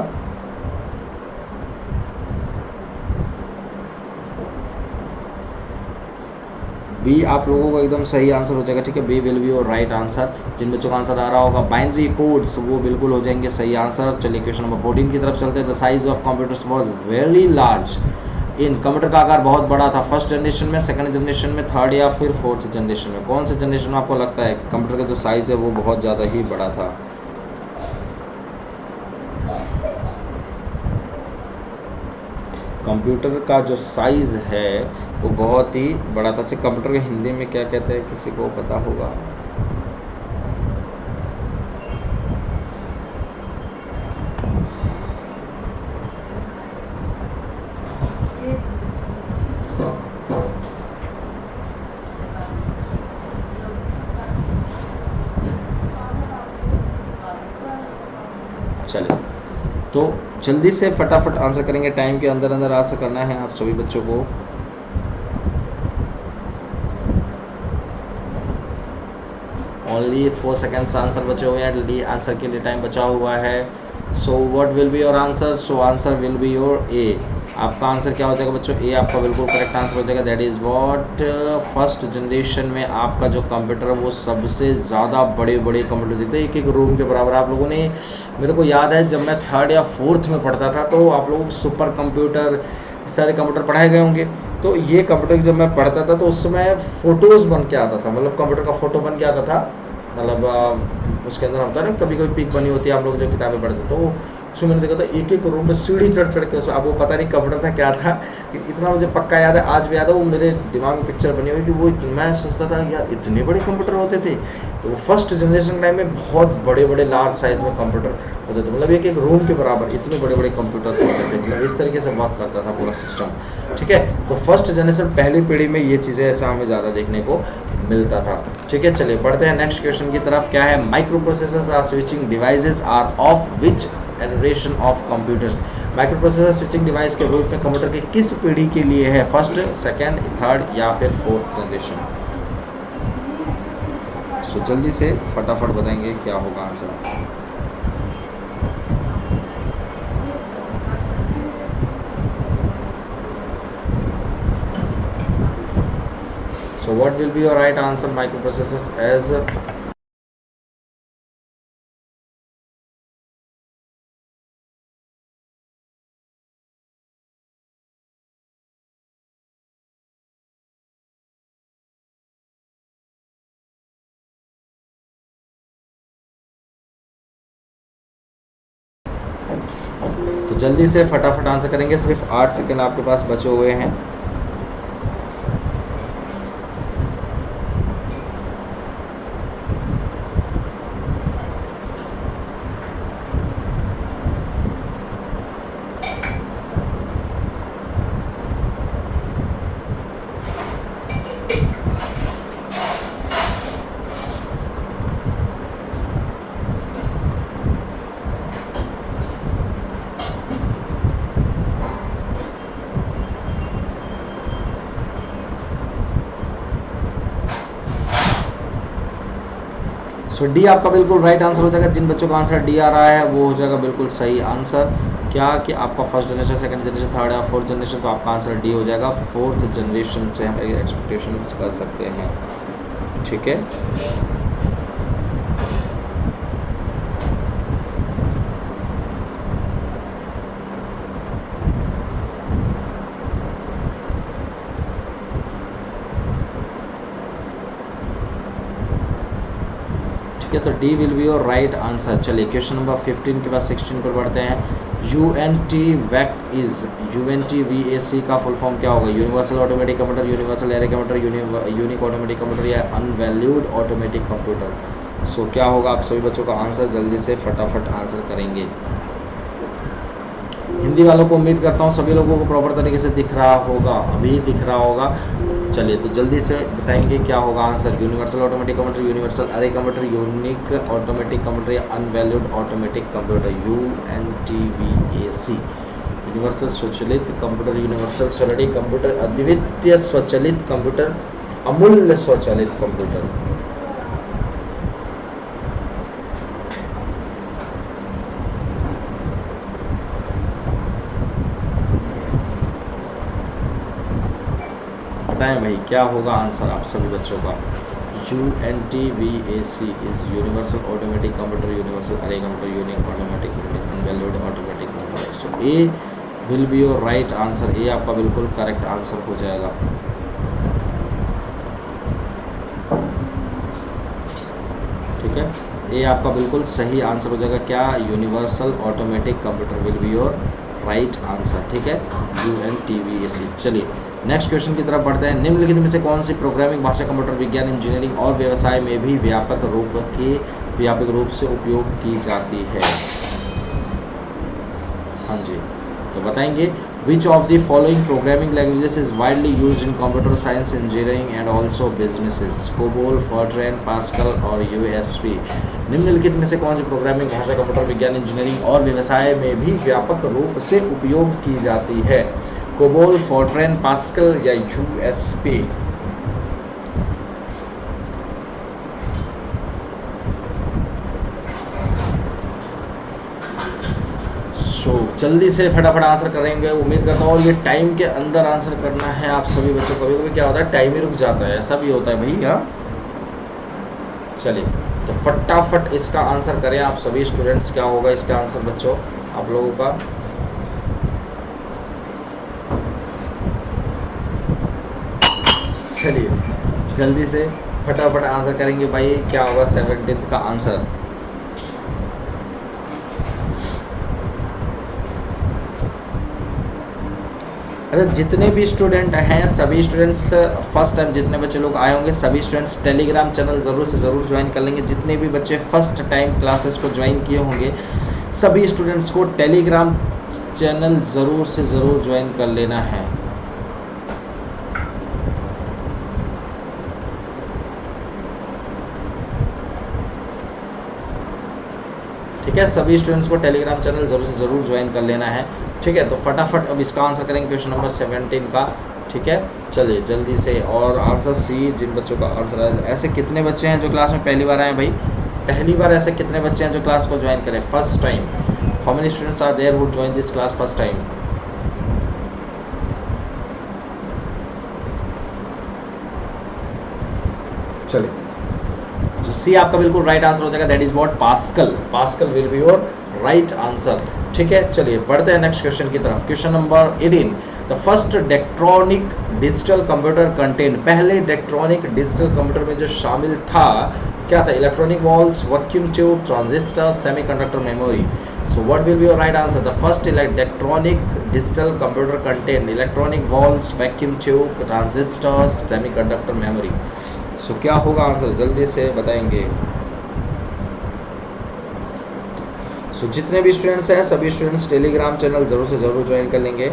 बी आप लोगों को एकदम सही आंसर हो जाएगा, ठीक है, B will be your right answer. जिन बच्चों का आंसर आ रहा होगा बाइनरी कोड्स वो बिल्कुल हो जाएंगे सही आंसर। चलिए क्वेश्चन नंबर 14 की तरफ चलते हैं। The size of computers was very large in, computer का आकार बहुत बड़ा था फर्स्ट जनरेशन में, सेकंड जनरेशन में, थर्ड या फिर फोर्थ जनरेशन में। कौन से जनरेशन में आपको लगता है कंप्यूटर का जो साइज है वो बहुत ज़्यादा ही बड़ा था? कंप्यूटर का जो साइज है वो बहुत ही बड़ा था। अच्छा, कंप्यूटर के हिंदी में क्या कहते हैं, किसी को पता होगा? चलिए तो जल्दी से फटाफट आंसर करेंगे, टाइम के अंदर अंदर आंसर करना है आप सभी बच्चों को। ओनली 4 सेकेंड्स आंसर बचे हुए हैं, जल्दी आंसर के लिए टाइम बचा हुआ है। So what will be your answer? So answer will be your A. आपका आंसर क्या हो जाएगा बच्चों? ए आपका बिल्कुल करेक्ट आंसर हो जाएगा। That is what first generation में आपका जो कंप्यूटर है वो सबसे ज़्यादा बड़े बड़े कंप्यूटर देते, एक एक रूम के बराबर। आप लोगों ने, मेरे को याद है जब मैं थर्ड या फोर्थ में पढ़ता था तो आप लोगों को सुपर कंप्यूटर, सारे कंप्यूटर पढ़ाए गए होंगे। तो ये कंप्यूटर जब मैं पढ़ता था तो उस समय फ़ोटोज़ बन के आता था, मतलब कंप्यूटर का फ़ोटो बन के आता था, मतलब उसके अंदर होता है ना कभी कभी पिक बनी होती है, आप लोग जो किताबें पढ़ते तो उसमें मैंने देखा था एक एक रूम में सीढ़ी चढ़ चढ़ के उसमें। अब वो पता नहीं कंप्यूटर था क्या था, इतना मुझे पक्का याद है, आज भी याद है, वो मेरे दिमाग में पिक्चर बनी हुई कि वो मैं सोचता था यार इतने बड़े कंप्यूटर होते थे। तो फर्स्ट जनरेशन टाइम में बहुत बड़े बड़े लार्ज साइज में कंप्यूटर होते थे, मतलब एक एक रूम के बराबर इतने बड़े बड़े कंप्यूटर्स होते थे, मतलब इस तरीके से वर्क करता था पूरा सिस्टम, ठीक है। तो फर्स्ट जनरेशन पहली पीढ़ी में ये चीज़ें ऐसा हमें ज़्यादा देखने को मिलता था, ठीक है। चलिए बढ़ते हैं नेक्स्ट क्वेश्चन की तरफ। क्या है? Micro processors are switching devices are of which generation of computers? Micro processor switching device के रूप में कंप्यूटर की किस पीढ़ी के लिए है? फर्स्ट, सेकंड, थर्ड या फिर फोर्थ जनरेशन? सो जल्दी से फटाफट बताएंगे क्या होगा answer. So what will be your right answer? Microprocessors as तो जल्दी से फटाफट आंसर करेंगे, सिर्फ 8 सेकंड आपके पास बचे हुए हैं। सो डी आपका बिल्कुल राइट आंसर हो जाएगा। जिन बच्चों का आंसर डी आ रहा है वो हो जाएगा बिल्कुल सही आंसर। क्या कि आपका first generation, second generation, third या फोर्थ जनरेशन, तो आपका आंसर डी हो जाएगा। फोर्थ जनरेशन से हम एक्सपेक्टेशन कर सकते हैं, ठीक है। ठीक है, तो D will be your right answer. चलिए क्वेश्चन नंबर 15 के बाद 16 पर बढ़ते हैं। UNT का फुल फॉर्म क्या होगा? Universal automatic computer, universal array computer, unique automatic computer या अनवैल्यूड ऑटोमेटिक कंप्यूटर? सो क्या होगा? आप सभी बच्चों का आंसर जल्दी से फटाफट आंसर करेंगे। हिंदी वालों को उम्मीद करता हूँ सभी लोगों को प्रॉपर तरीके से दिख रहा होगा, अभी दिख रहा होगा। चलिए तो जल्दी से बताएंगे क्या होगा answer. Universal automatic computer, universal अरे कंप्यूटर, यूनिक ऑटोमेटिक कंप्यूटर या अनवैल्यूड ऑटोमेटिक कंप्यूटर? UNTVAC, यूनिवर्सल स्वचालित कंप्यूटर, यूनिवर्सल सरणी कंप्यूटर, अद्वितीय स्वचालित कंप्यूटर, अमूल्य स्वचालित कंप्यूटर। बताएं भाई क्या होगा आंसर आप सभी बच्चों का। UNTVAC is universal automatic computer, universal अरे computer, unique automatic, unique unvalued automatic computer. So A will be your right answer. A आपका बिल्कुल करेक्ट आंसर हो जाएगा। ठीक है, ये आपका बिल्कुल सही आंसर हो जाएगा। क्या? Universal automatic computer will be your right answer. ठीक है, UNTVAC। चलिए नेक्स्ट क्वेश्चन की तरफ बढ़ते हैं। निम्नलिखित में से कौन सी प्रोग्रामिंग भाषा कंप्यूटर विज्ञान, इंजीनियरिंग और व्यवसाय में भी व्यापक रूप से उपयोग की जाती है? हाँ जी, तो बताएंगे। Which of the following programming languages is widely used in computer science, engineering and also businesses? COBOL, Fortran, Pascal और USP। निम्नलिखित में से कौन सी प्रोग्रामिंग भाषा कंप्यूटर विज्ञान, इंजीनियरिंग और व्यवसाय में भी व्यापक रूप से उपयोग की जाती है? COBOL, Fortran, Pascal या USP? जल्दी से फटाफट आंसर करेंगे उम्मीद करता हूँ। और ये टाइम के अंदर आंसर करना है आप सभी बच्चों को। कभी क्या होता है टाइम ही रुक जाता है, ऐसा भी होता है भाई। हाँ चलिए तो फटाफट इसका आंसर करें आप सभी स्टूडेंट्स। क्या होगा इसका आंसर बच्चों आप लोगों का? चलिए जल्दी से फटाफट आंसर करेंगे भाई। क्या होगा 17th का आंसर? अच्छा, जितने भी स्टूडेंट हैं सभी स्टूडेंट्स फर्स्ट टाइम जितने बच्चे लोग आए होंगे सभी स्टूडेंट्स टेलीग्राम चैनल ज़रूर से ज़रूर ज्वाइन कर लेंगे। जितने भी बच्चे फर्स्ट टाइम क्लासेस को ज्वाइन किए होंगे सभी स्टूडेंट्स को टेलीग्राम चैनल ज़रूर से ज़रूर ज्वाइन कर लेना है। ठीक है, सभी स्टूडेंट्स को टेलीग्राम चैनल ज़रूर से ज़रूर ज्वाइन कर लेना है। ठीक है, तो फटाफट अब इसका आंसर करेंगे क्वेश्चन नंबर 17 का। ठीक है, चलिए जल्दी से। और आंसर सी जिन बच्चों का आंसर है। ऐसे कितने बच्चे हैं जो क्लास में पहली बार आए भाई? पहली बार ऐसे कितने बच्चे हैं जो क्लास को ज्वाइन करें first time? How many students are there who join this class first time? चलिए तो सी आपका बिल्कुल राइट आंसर हो जाएगा। That is what Pascal. Pascal will be your right answer. ठीक है, चलिए बढ़ते हैं नेक्स्ट क्वेश्चन की तरफ। Question number 18। The first electronic digital computer contain. पहले इलेक्ट्रॉनिक डिजिटल कंप्यूटर में जो शामिल था क्या था? Electronic valves, vacuum tube, transistor, semiconductor memory. So what will be your right answer? The first electronic digital computer contain electronic valves, vacuum tube, transistors, semiconductor memory. So क्या होगा answer जल्दी से बताएंगे। So जितने भी स्टूडेंट्स हैं सभी students Telegram channel जरूर से जरूर ज्वाइन कर लेंगे।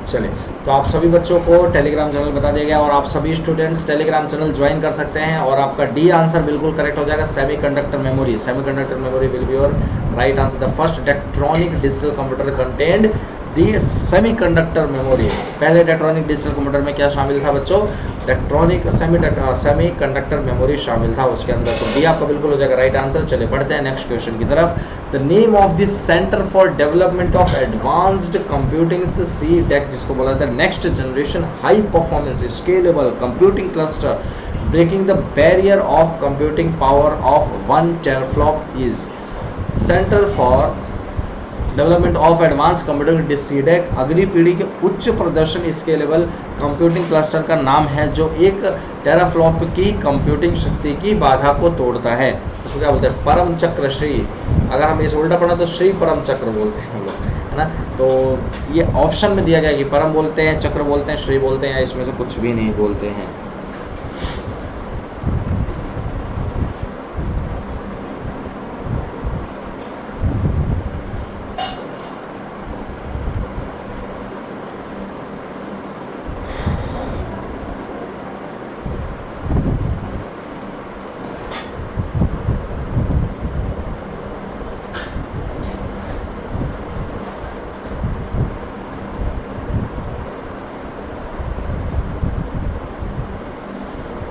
चलिए तो आप सभी बच्चों को टेलीग्राम चैनल बता दिया गया और आप सभी स्टूडेंट्स टेलीग्राम चैनल ज्वाइन कर सकते हैं। और आपका डी आंसर बिल्कुल करेक्ट हो जाएगा। Semiconductor memory. Semiconductor memory will be your right answer. The first electronic digital computer contained the semiconductor memory. पहले इलेक्ट्रॉनिक डिजिटल कंप्यूटर में क्या शामिल था बच्चों? इलेक्ट्रॉनिक सेमीकंडक्टर मेमोरी शामिल था उसके अंदर। तो डी आपका बिल्कुल हो जाएगा राइट आंसर। चलिए बढ़ते हैं नेक्स्ट क्वेश्चन की तरफ। The name of the centre for development of advanced computing CDEC जिसको बोला जाता है next generation high performance scalable computing cluster breaking the barrier of computing power of 1 teraflop is. Centre for development of advance computing CDEC अगली पीढ़ी के उच्च प्रदर्शन scalable computing cluster का नाम है जो 1 टेराफ्लॉप की कंप्यूटिंग शक्ति की बाधा को तोड़ता है। उसको क्या बोलते हैं? परम चक्र श्री। अगर हम इस उल्टा पढ़ा तो श्री परम चक्र बोलते हैं हम लोग, है है ना। तो ये ऑप्शन में दिया गया कि परम बोलते हैं, चक्र बोलते हैं, श्री बोलते हैं, या इसमें से कुछ भी नहीं बोलते हैं।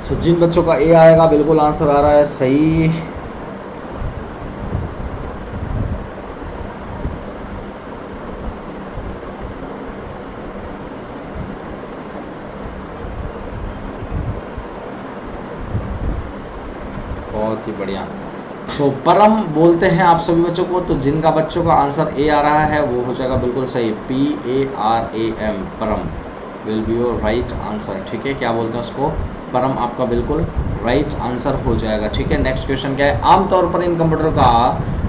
सो जिन बच्चों का ए आएगा बिल्कुल आंसर आ रहा है सही। बहुत ही बढ़िया। सो परम बोलते हैं आप सभी बच्चों को, तो जिनका बच्चों का आंसर ए आ रहा है वो हो जाएगा बिल्कुल सही, PARAM, परम will be your right answer. ठीक है, क्या बोलते हैं उसको, परम आपका बिल्कुल राइट आंसर हो जाएगा। ठीक है, नेक्स्ट क्वेश्चन क्या है, आमतौर पर इन कंप्यूटर का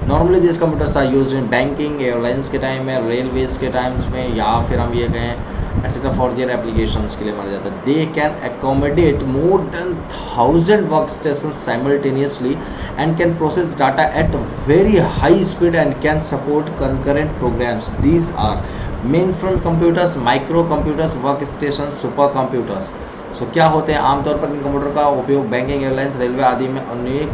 normally this computers are used in banking, airlines के टाइम में, रेलवेज के टाइम्स में, या फिर हम ये कहें एक्सेट्रा फॉर देयर एप्लीकेशंस के लिए माना जाता है। They can accommodate more than 1000 work station simultaneously and can process data at very high speed and can support concurrent programs. These are mainframe computers, micro computers, work station, super computers. So क्या होते हैं, आमतौर पर इन computer का उपयोग banking, airlines, railway आदि में अनेक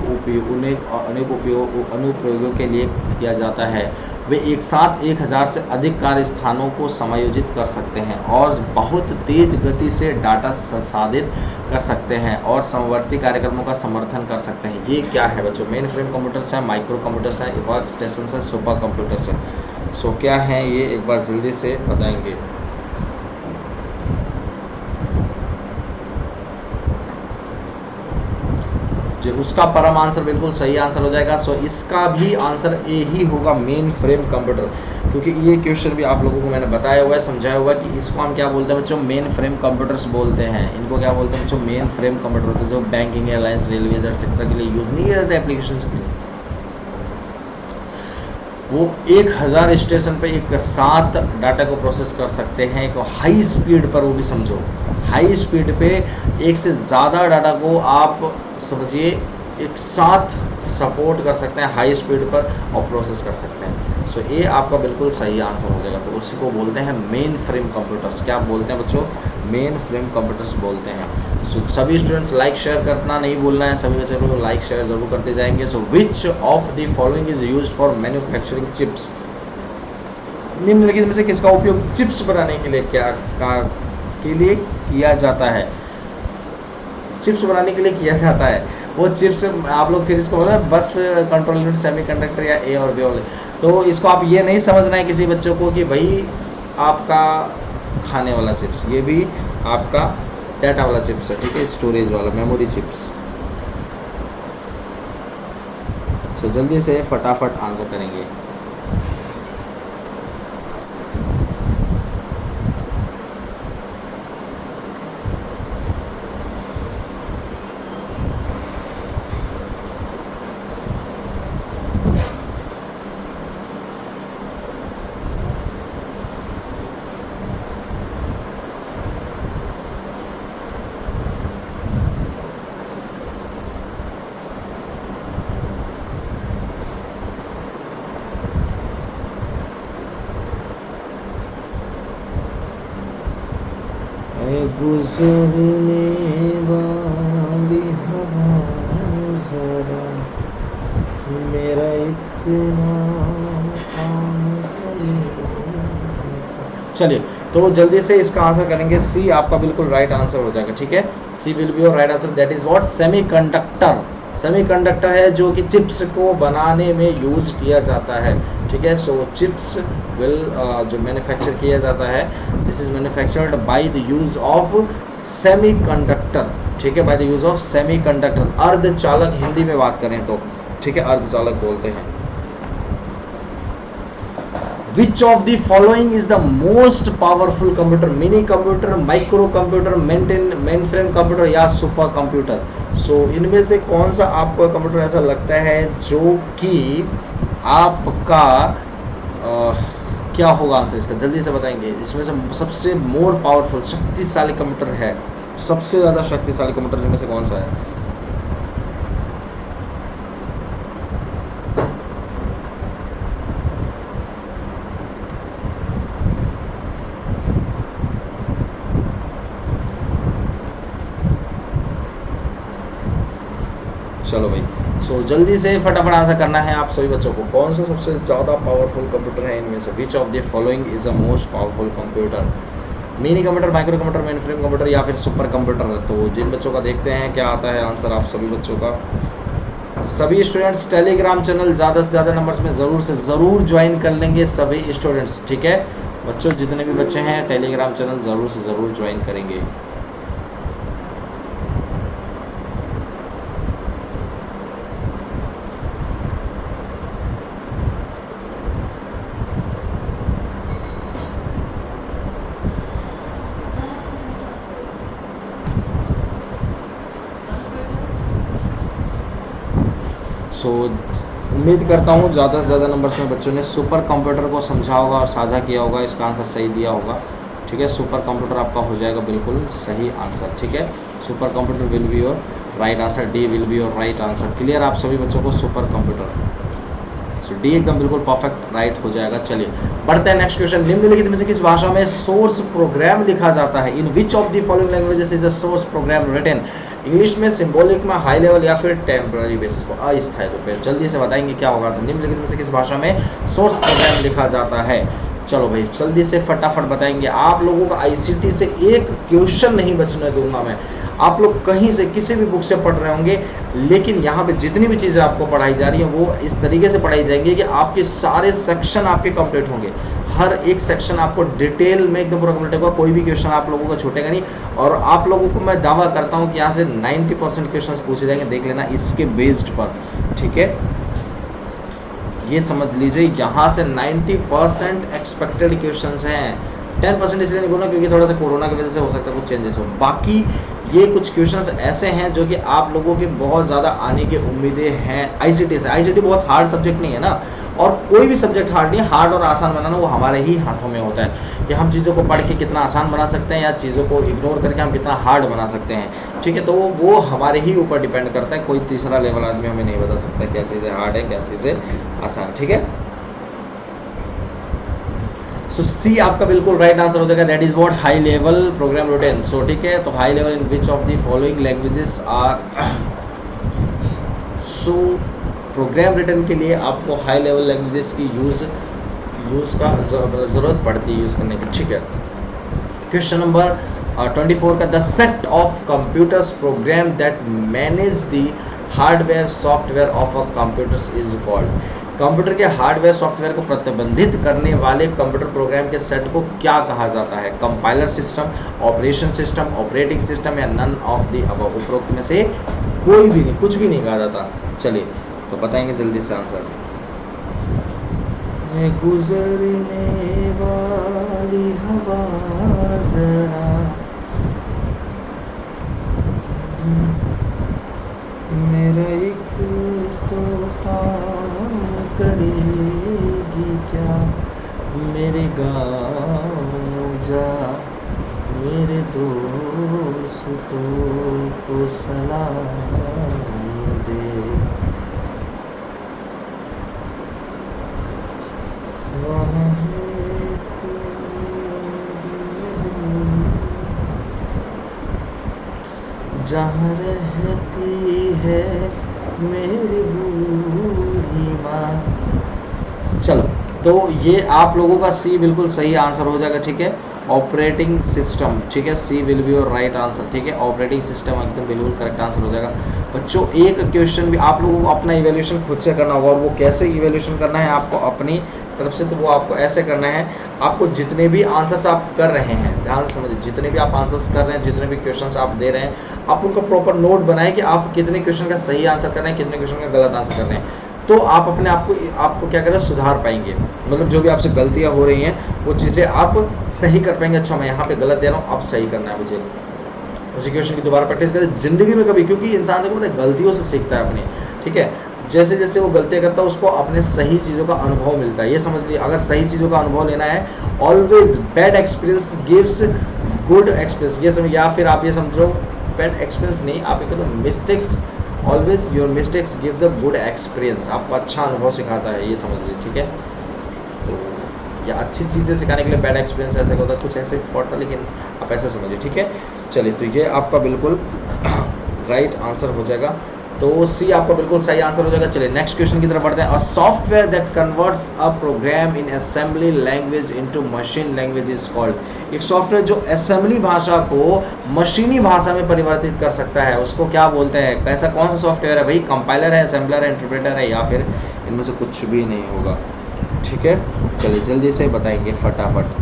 अनुप्रयोगों के लिए किया जाता है। वे एक साथ 1000 से अधिक कार्य स्थानों को समायोजित कर सकते हैं और बहुत तेज गति से डाटा संसाधित कर सकते हैं और समवर्ती कार्यक्रमों का समर्थन कर सकते हैं। ये क्या है बच्चों, मेन फ्रेम कंप्यूटर्स हैं, माइक्रो कंप्यूटर्स हैं, वर्क स्टेशन हैं, सुपर कंप्यूटर्स हैं। सो क्या है ये एक बार जल्दी से बताएंगे। जो उसका परम आंसर बिल्कुल सही आंसर हो जाएगा। सो इसका भी आंसर ए ही होगा, मेन फ्रेम कंप्यूटर, क्योंकि ये क्वेश्चन भी आप लोगों को मैंने बताया हुआ है, समझाया हुआ है कि इसको हम क्या बोलते हैं बच्चों, मेन फ्रेम कंप्यूटर्स बोलते हैं। इनको क्या बोलते हैं बच्चों, मेन फ्रेम कंप्यूटर होते हैं, जो बैंकिंग, एयरलाइंस, रेलवेज एक्सेट्रा के लिए यूज नहीं किए जाते एप्लीकेशन के लिए। वो 1000 स्टेशन पे एक साथ डाटा को प्रोसेस कर सकते हैं, एक हाई स्पीड पर, वो भी समझो हाई स्पीड पे एक से ज़्यादा डाटा को आप समझिए एक साथ सपोर्ट कर सकते हैं हाई स्पीड पर और प्रोसेस कर सकते हैं। सो ये आपका बिल्कुल सही आंसर हो जाएगा। तो उसी को बोलते हैं मेन फ्रेम कंप्यूटर्स। क्या बोलते हैं बच्चों, मेन फ्रेम कंप्यूटर्स बोलते हैं। सो सभी स्टूडेंट्स लाइक शेयर करना नहीं भूलना है, सभी बच्चों को लाइक शेयर जरूर करते जाएंगे। So which of the following is used for manufacturing chips, निम्नलिखित में से किसका उपयोग चिप्स बनाने के लिए किया जाता है। चिप्स बनाने के लिए किया जाता है, वो चिप्स आप लोग फिर इसको बोलते हैं बस कंट्रोल यूनिट, सेमीकंडक्टर या ए और बी वाले। तो इसको आप ये नहीं समझना है किसी बच्चों को कि भाई आपका खाने वाला चिप्स, ये भी आपका डाटा वाला चिप्स है, ठीक है, स्टोरेज वाला, मेमोरी चिप्स। सो जल्दी से फटाफट आंसर करेंगे। गुजरने वाली हवा जरा मेरा इतना चलिए, तो जल्दी से इसका आंसर करेंगे। सी आपका बिल्कुल राइट आंसर हो जाएगा। ठीक है, C will be your right answer. That is what, semiconductor. Semiconductor है जो कि चिप्स को बनाने में यूज किया जाता है। ठीक है, सो चिप्स विल जो मैन्युफैक्चर किया जाता है, this is manufactured by the use of semiconductor. ठीक है, by the use of semiconductor. अर्धचालक हिंदी में बात करें तो, ठीक है, अर्धचालक बोलते हैं। Which of the following is the most powerful computer? Mini computer, micro computer, main frame computer या सुपर कंप्यूटर? सो इनमें से कौन सा आपको कंप्यूटर ऐसा लगता है जो कि आपका क्या होगा आंसर इसका, जल्दी से बताएंगे। इसमें से सबसे मोर पावरफुल शक्तिशाली कंप्यूटर है, सबसे ज़्यादा शक्तिशाली कंप्यूटर इनमें से कौन सा है? चलो भाई, सो जल्दी से फटाफट आंसर करना है आप सभी बच्चों को। कौन सा सबसे ज़्यादा पावरफुल कंप्यूटर है इनमें से? विच of the following is the most powerful computer? Mini computer, micro computer, main frame computer या फिर सुपर कंप्यूटर? तो जिन बच्चों का देखते हैं क्या आता है आंसर आप सभी बच्चों का। सभी स्टूडेंट्स टेलीग्राम चैनल ज़्यादा से ज़्यादा नंबर्स में ज़रूर से ज़रूर ज्वाइन कर लेंगे सभी स्टूडेंट्स, ठीक है बच्चों? जितने भी बच्चे हैं टेलीग्राम चैनल ज़रूर से ज़रूर ज्वाइन करेंगे। सो उम्मीद करता हूँ ज़्यादा से ज़्यादा नंबर्स में बच्चों ने सुपर कंप्यूटर को समझा होगा और साझा किया होगा, इसका आंसर सही दिया होगा, ठीक है? सुपर कंप्यूटर आपका हो जाएगा बिल्कुल सही आंसर, ठीक है? Super computer will be your right answer, D will be your right answer. Clear आप सभी बच्चों को? सुपर कंप्यूटर, सो डी एकदम बिल्कुल परफेक्ट राइट हो जाएगा। चलिए बढ़ते हैं नेक्स्ट क्वेश्चन। निम्नलिखित में से किस भाषा में सोर्स प्रोग्राम लिखा जाता है? In which of the following languages is a source program written? English में, सिंबॉलिक में, हाई लेवल या फिर टेम्पररी बेसिस पर, अस्थायी रूप में? जल्दी से बताएंगे क्या होगा। निम्नलिखित में से किस भाषा में सोर्स प्रोग्राम लिखा जाता है? चलो भाई जल्दी से फटाफट बताएंगे। आप लोगों का आईसीटी से एक क्वेश्चन नहीं बचने दूंगा मैं। आप लोग कहीं से किसी भी बुक से पढ़ रहे होंगे, लेकिन यहाँ पे जितनी भी चीज़ें आपको पढ़ाई जा रही हैं वो इस तरीके से पढ़ाई जाएंगी कि आपके सारे सेक्शन आपके कंप्लीट होंगे। हर एक सेक्शन आपको डिटेल में एकदम पूरा कंप्लीट होगा, कोई भी क्वेश्चन आप लोगों का छूटेगा नहीं। और आप लोगों को मैं दावा करता हूँ कि यहाँ से 90% क्वेश्चन पूछे जाएंगे, देख लेना इसके बेस्ड पर, ठीक है? ये समझ लीजिए यहाँ से 90% एक्सपेक्टेड क्वेश्चंस हैं। 10% इसलिए नहीं बोलूँगा क्योंकि थोड़ा सा कोरोना की वजह से हो सकता है कुछ चेंजेस हो। बाकी ये कुछ क्वेश्चंस ऐसे हैं जो कि आप लोगों के बहुत ज़्यादा आने की उम्मीदें हैं आईसीटी से। आईसीटी बहुत हार्ड सब्जेक्ट नहीं है ना, और कोई भी सब्जेक्ट हार्ड नहीं है। हार्ड और आसान बनाना वो हमारे ही हाथों में होता है कि हम चीज़ों को पढ़ के कितना आसान बना सकते हैं या चीज़ों को इग्नोर करके हम कितना हार्ड बना सकते हैं, ठीक है? तो वो हमारे ही ऊपर डिपेंड करता है। कोई तीसरा लेवल आदमी हमें नहीं बता सकता क्या चीज़ें हार्ड है क्या चीज़ें आसान, ठीक है? सो सी आपका बिल्कुल राइट आंसर हो जाएगा। That is what high level program routine. सो ठीक है, तो high level in which of the following languages are. So program return के लिए आपको हाई लेवल लैंग्वेजेस की यूज़ का ज़रूरत पड़ती है यूज़ करने की, ठीक है? क्वेश्चन नंबर 24 का, the set of computers program that manage the hardware software of a computers is called. Computer के हार्डवेयर सॉफ्टवेयर को प्रतिबंधित करने वाले कंप्यूटर प्रोग्राम के सेट को क्या कहा जाता है? Compiler system, operation system, operating system या नन ऑफ द अबव? उपरोक्त में से कोई भी नहीं, कुछ भी नहीं कहा जाता। चलिए तो बताएंगे जल्दी से आंसर। गुजरने वाली हवा जरा मेरा एक तो काम करेगी क्या? मेरे गाँव जा मेरे दोस्तों को सलाम दे। जहाँ रहती है मेरी बूढ़ी माँ। चलो तो ये आप लोगों का सी बिल्कुल सही आंसर हो जाएगा, ठीक है? ऑपरेटिंग सिस्टम, ठीक है? C will be your right answer, ठीक है? ऑपरेटिंग सिस्टम एकदम बिल्कुल करेक्ट आंसर हो जाएगा। बच्चों एक क्वेश्चन भी आप लोगों को अपना इवैल्यूएशन खुद से करना होगा, और वो कैसे इवैल्यूएशन करना है आपको अपनी तरफ से, तो वो आपको ऐसे करना है। आपको जितने भी आंसर्स आप कर रहे हैं, ध्यान से समझिए, जितने भी आप आंसर्स कर रहे हैं, जितने भी क्वेश्चंस आप दे रहे हैं, आप उनका प्रॉपर नोट बनाएं कि आप कितने क्वेश्चन का सही आंसर कर रहे हैं, कितने क्वेश्चन का गलत आंसर कर रहे हैं। तो आप अपने आपको क्या करें, सुधार पाएंगे। मतलब जो भी आपसे गलतियाँ हो रही हैं वो चीज़ें आप सही कर पाएंगे। अच्छा मैं यहाँ पे गलत दे रहा हूँ, अब सही करना है मुझे। उसी क्वेश्चन की दोबारा प्रैक्टिस करें ज़िंदगी में कभी, क्योंकि इंसान देखो पता है गलतियों से सीखता है अपनी, ठीक है? जैसे जैसे वो गलतियाँ करता है उसको अपने सही चीज़ों का अनुभव मिलता है, ये समझ लीजिए। अगर सही चीज़ों का अनुभव लेना है, always bad experience gives good experience, ये समझ, या फिर आप ये समझो बैड एक्सपीरियंस नहीं, आप ये कहो mistakes, always your mistakes give the good experience, आपको अच्छा अनुभव सिखाता है, ये समझ लीजिए, ठीक है। तो या अच्छी चीज़ें सिखाने के लिए बैड एक्सपीरियंस ऐसे होता है, कुछ ऐसे थॉट था, लेकिन आप ऐसे समझिए, ठीक है। चलिए, तो ये आपका बिल्कुल राइट आंसर हो जाएगा, तो सी आपका बिल्कुल सही आंसर हो जाएगा। चलिए नेक्स्ट क्वेश्चन की तरफ बढ़ते हैं। A software that converts a program in assembly language into machine language is called. एक सॉफ्टवेयर जो असेंबली भाषा को मशीनी भाषा में परिवर्तित कर सकता है, उसको क्या बोलते हैं? कैसा कौन सा सॉफ्टवेयर है भाई? कंपाइलर है, असेंबलर है, इंटरप्रेटर है, या फिर इनमें से कुछ भी नहीं होगा, ठीक है। चलिए जल्दी से बताएंगे फटाफट।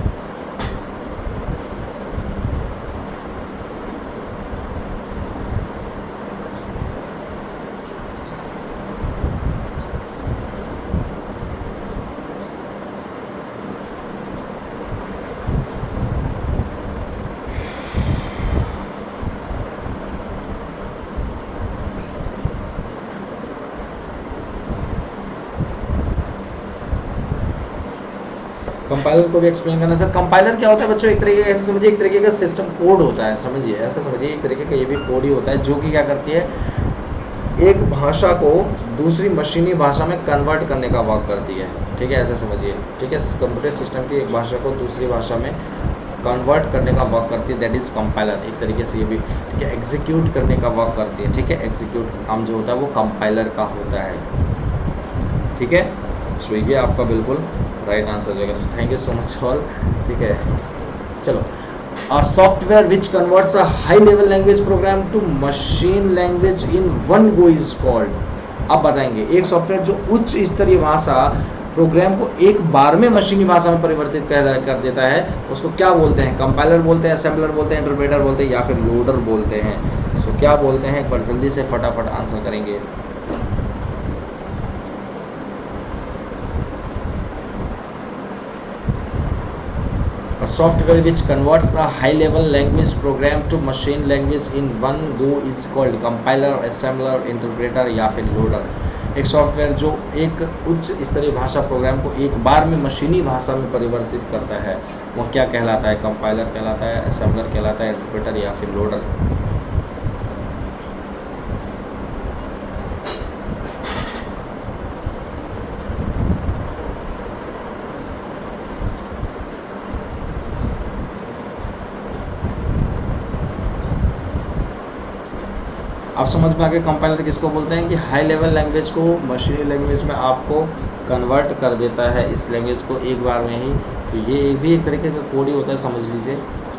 कंपाइलर को भी एक्सप्लेन करना सर। कंपाइलर क्या होता है बच्चों? एक तरीके का, ऐसे समझिए, एक तरीके का सिस्टम कोड होता है, समझिए, ऐसा समझिए, एक तरीके का ये भी कोड ही होता है, जो कि क्या करती है, एक भाषा को दूसरी मशीनी भाषा में कन्वर्ट करने का वर्क करती है, ठीक है, ऐसा समझिए, ठीक है। कंप्यूटर सिस्टम की एक भाषा को दूसरी भाषा में कन्वर्ट करने का वर्क करती है, दैट इज़ कंपाइलर, एक तरीके से ये भी, ठीक है। एग्जीक्यूट करने का वर्क करती है, ठीक है, एग्जीक्यूट काम जो होता है वो कंपाइलर का होता है, ठीक है। सो ये आपका बिल्कुल राइट आंसर जाएगा। So thank you so much all, ठीक है। चलो, a software which converts a high level language program to machine language in one go is called। अब बताएंगे, एक सॉफ्टवेयर जो उच्च स्तरीय भाषा प्रोग्राम को एक बार में मशीनी भाषा में परिवर्तित कर देता है, उसको क्या बोलते हैं? कंपाइलर बोलते हैं, असेंबलर बोलते हैं, इंटरप्रेटर बोलते हैं, या फिर लोडर बोलते हैं। सो क्या बोलते हैं? एक बार जल्दी से फटाफट आंसर करेंगे। A software which converts a high-level language program to machine language in one go is called compiler, assembler, interpreter या फिर loader। एक सॉफ्टवेयर जो एक उच्च स्तरीय भाषा प्रोग्राम को एक बार में मशीनी भाषा में परिवर्तित करता है, वो क्या कहलाता है? कंपाइलर कहलाता है, असेंबलर कहलाता है, इंटरप्रेटर या फिर लोडर। आप समझ में आ गए कंपाइलर किसको बोलते हैं? कि हाई लेवल लैंग्वेज को मशीनी लैंग्वेज में आपको कन्वर्ट कर देता है, इस लैंग्वेज को एक बार में ही। तो ये भी एक तरीके का कोड ही होता है, समझ लीजिए,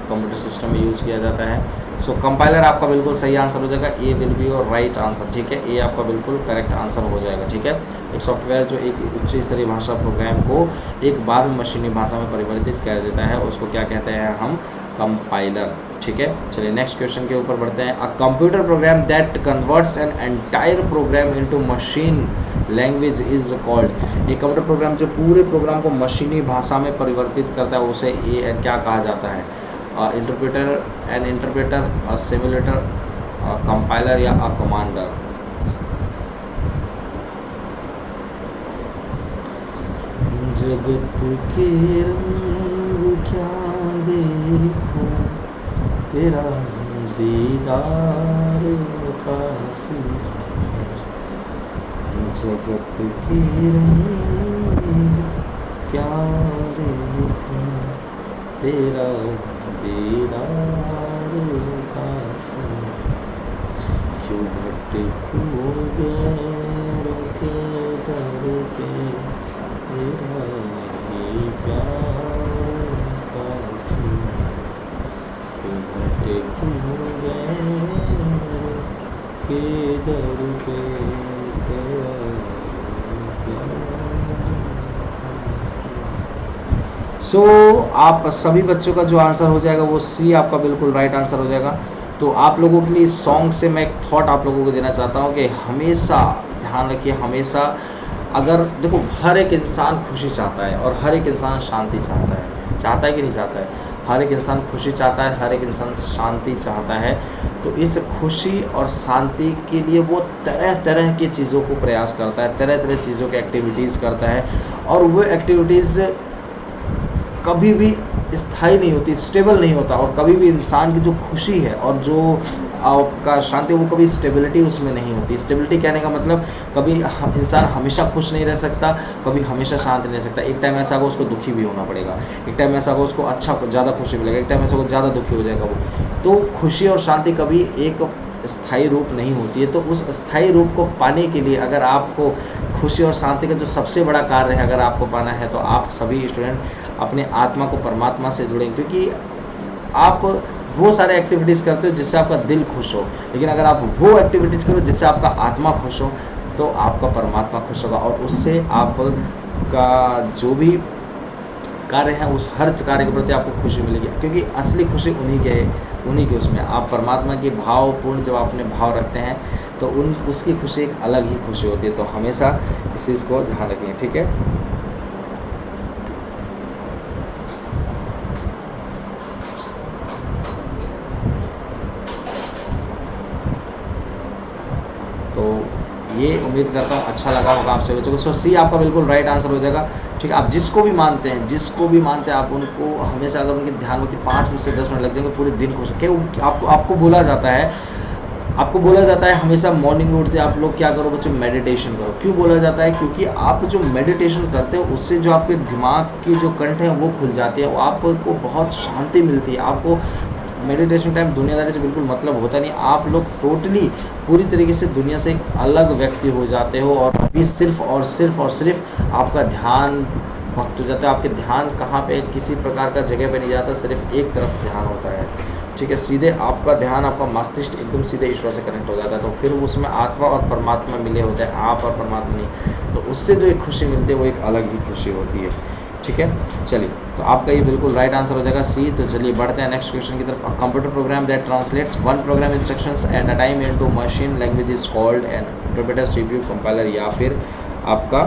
कंप्यूटर सिस्टम में यूज़ किया जाता है। सो कंपाइलर आपका बिल्कुल सही आंसर हो जाएगा, A will be your right answer, ठीक है। ए आपका बिल्कुल करेक्ट आंसर हो जाएगा, ठीक है। एक सॉफ्टवेयर जो एक उच्च स्तरीय भाषा प्रोग्राम को एक बार में मशीनी भाषा में परिवर्तित कर देता है, उसको क्या कहते हैं हम? कंपाइलर, ठीक है। चलिए नेक्स्ट क्वेश्चन के ऊपर बढ़ते हैं। अ computer program that converts an entire programme into machine language is called. एक कंप्यूटर प्रोग्राम जो पूरे प्रोग्राम को मशीनी भाषा में परिवर्तित करता है, उसे ये क्या कहा जाता है? इंटरप्रेटर, एन इंटरप्रेटर, अ सिमुलेटर, कंपाइलर या अ कमांडर। जगत के रंग क्या देखूं, तेरा दीदार काफी। जगत के रंग क्या देखूं, तेरा दीदार काफी। यूं भटकूं गैरों के दर पे, तेरा ही प्यार काफी। यूं भटकूं गैरों के दर पे, तेरा सो आप सभी बच्चों का जो आंसर हो जाएगा वो सी आपका बिल्कुल राइट आंसर हो जाएगा। तो आप लोगों के लिए इस सॉन्ग से मैं एक थॉट आप लोगों को देना चाहता हूँ कि हमेशा ध्यान रखिए, हमेशा अगर देखो, हर एक इंसान खुशी चाहता है और हर एक इंसान शांति चाहता है कि नहीं चाहता है? हर एक इंसान खुशी चाहता है, हर एक इंसान शांति चाहता है। तो इस खुशी और शांति के लिए वो तरह तरह की चीज़ों को प्रयास करता है, तरह तरह चीज़ों के एक्टिविटीज़ करता है, और वो एक्टिविटीज़ कभी भी स्थायी नहीं होती, स्टेबल नहीं होता। और कभी भी इंसान की जो खुशी है और जो आपका शांति, वो कभी स्टेबिलिटी उसमें नहीं होती। स्टेबिलिटी कहने का मतलब, कभी इंसान हमेशा खुश नहीं रह सकता, कभी हमेशा शांत नहीं रह सकता। एक टाइम ऐसा होगा उसको दुखी भी होना पड़ेगा, एक टाइम ऐसा होगा उसको अच्छा ज़्यादा खुशी मिलेगा, एक टाइम ऐसा होगा ज़्यादा दुखी हो जाएगा वो। तो खुशी और शांति कभी एक स्थायी रूप नहीं होती है। तो उस स्थायी रूप को पाने के लिए, अगर आपको खुशी और शांति का जो सबसे बड़ा कार्य है अगर आपको पाना है, तो आप सभी स्टूडेंट अपने आत्मा को परमात्मा से जुड़ें, क्योंकि आप वो सारे एक्टिविटीज़ करते हो जिससे आपका दिल खुश हो। लेकिन अगर आप वो एक्टिविटीज़ करो जिससे आपका आत्मा खुश हो, तो आपका परमात्मा खुश होगा, और उससे आपका जो भी कार्य है उस हर कार्य के प्रति आपको खुशी मिलेगी। क्योंकि असली खुशी उन्हीं के उसमें, आप परमात्मा की भावपूर्ण जब अपने भाव रखते हैं तो उसकी खुशी एक अलग ही खुशी होती है। तो हमेशा इस चीज़ को ध्यान रखें, ठीक है। तो ये उम्मीद करता हूँ अच्छा लगा होगा आप सभी बच्चों को। सो सी आपका बिल्कुल राइट आंसर हो जाएगा, ठीक है। आप जिसको भी मानते हैं आप उनको हमेशा, अगर उनके ध्यान में 5 मिनट से 10 मिनट लग जाएंगे, पूरे दिन खुश क्यों। आपको बोला जाता है हमेशा मॉर्निंग में उठते आप लोग क्या करो बच्चे, मेडिटेशन करो। क्यों बोला जाता है? क्योंकि आप जो मेडिटेशन करते हो उससे जो आपके दिमाग की जो कंठ है वो खुल जाती है, आपको बहुत शांति मिलती है। आपको मेडिटेशन टाइम दुनियादारी से बिल्कुल मतलब होता नहीं, आप लोग टोटली पूरी तरीके से दुनिया से एक अलग व्यक्ति हो जाते हो, और अभी सिर्फ आपका ध्यान भक्त हो जाता है। आपके ध्यान कहाँ पे, किसी प्रकार का जगह पे नहीं जाता, सिर्फ एक तरफ ध्यान होता है, ठीक है। सीधे आपका ध्यान, आपका मस्तिष्क एकदम सीधे ईश्वर से कनेक्ट हो जाता है। तो फिर उसमें आत्मा और परमात्मा मिले होते हैं, आप और परमात्मा नहीं। तो उससे जो एक खुशी मिलती है वो एक अलग ही खुशी होती है, ठीक है। चलिए, तो आपका ये बिल्कुल राइट आंसर हो जाएगा सी। तो चलिए बढ़ते हैं नेक्स्ट क्वेश्चन की तरफ। A computer program that translates one program instructions at a time into machine language is called an interpreter, CPU, compiler, या फिर आपका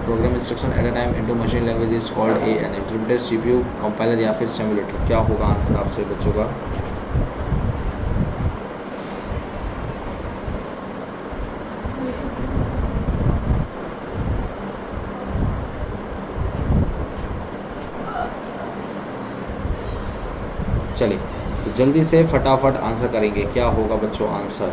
program instruction at a time into machine language is called an interpreter, CPU, compiler, या फिर simulator. क्या होगा answer आप सभी बच्चों का? चलिए, तो जल्दी से फटाफट आंसर करेंगे, क्या होगा बच्चों आंसर?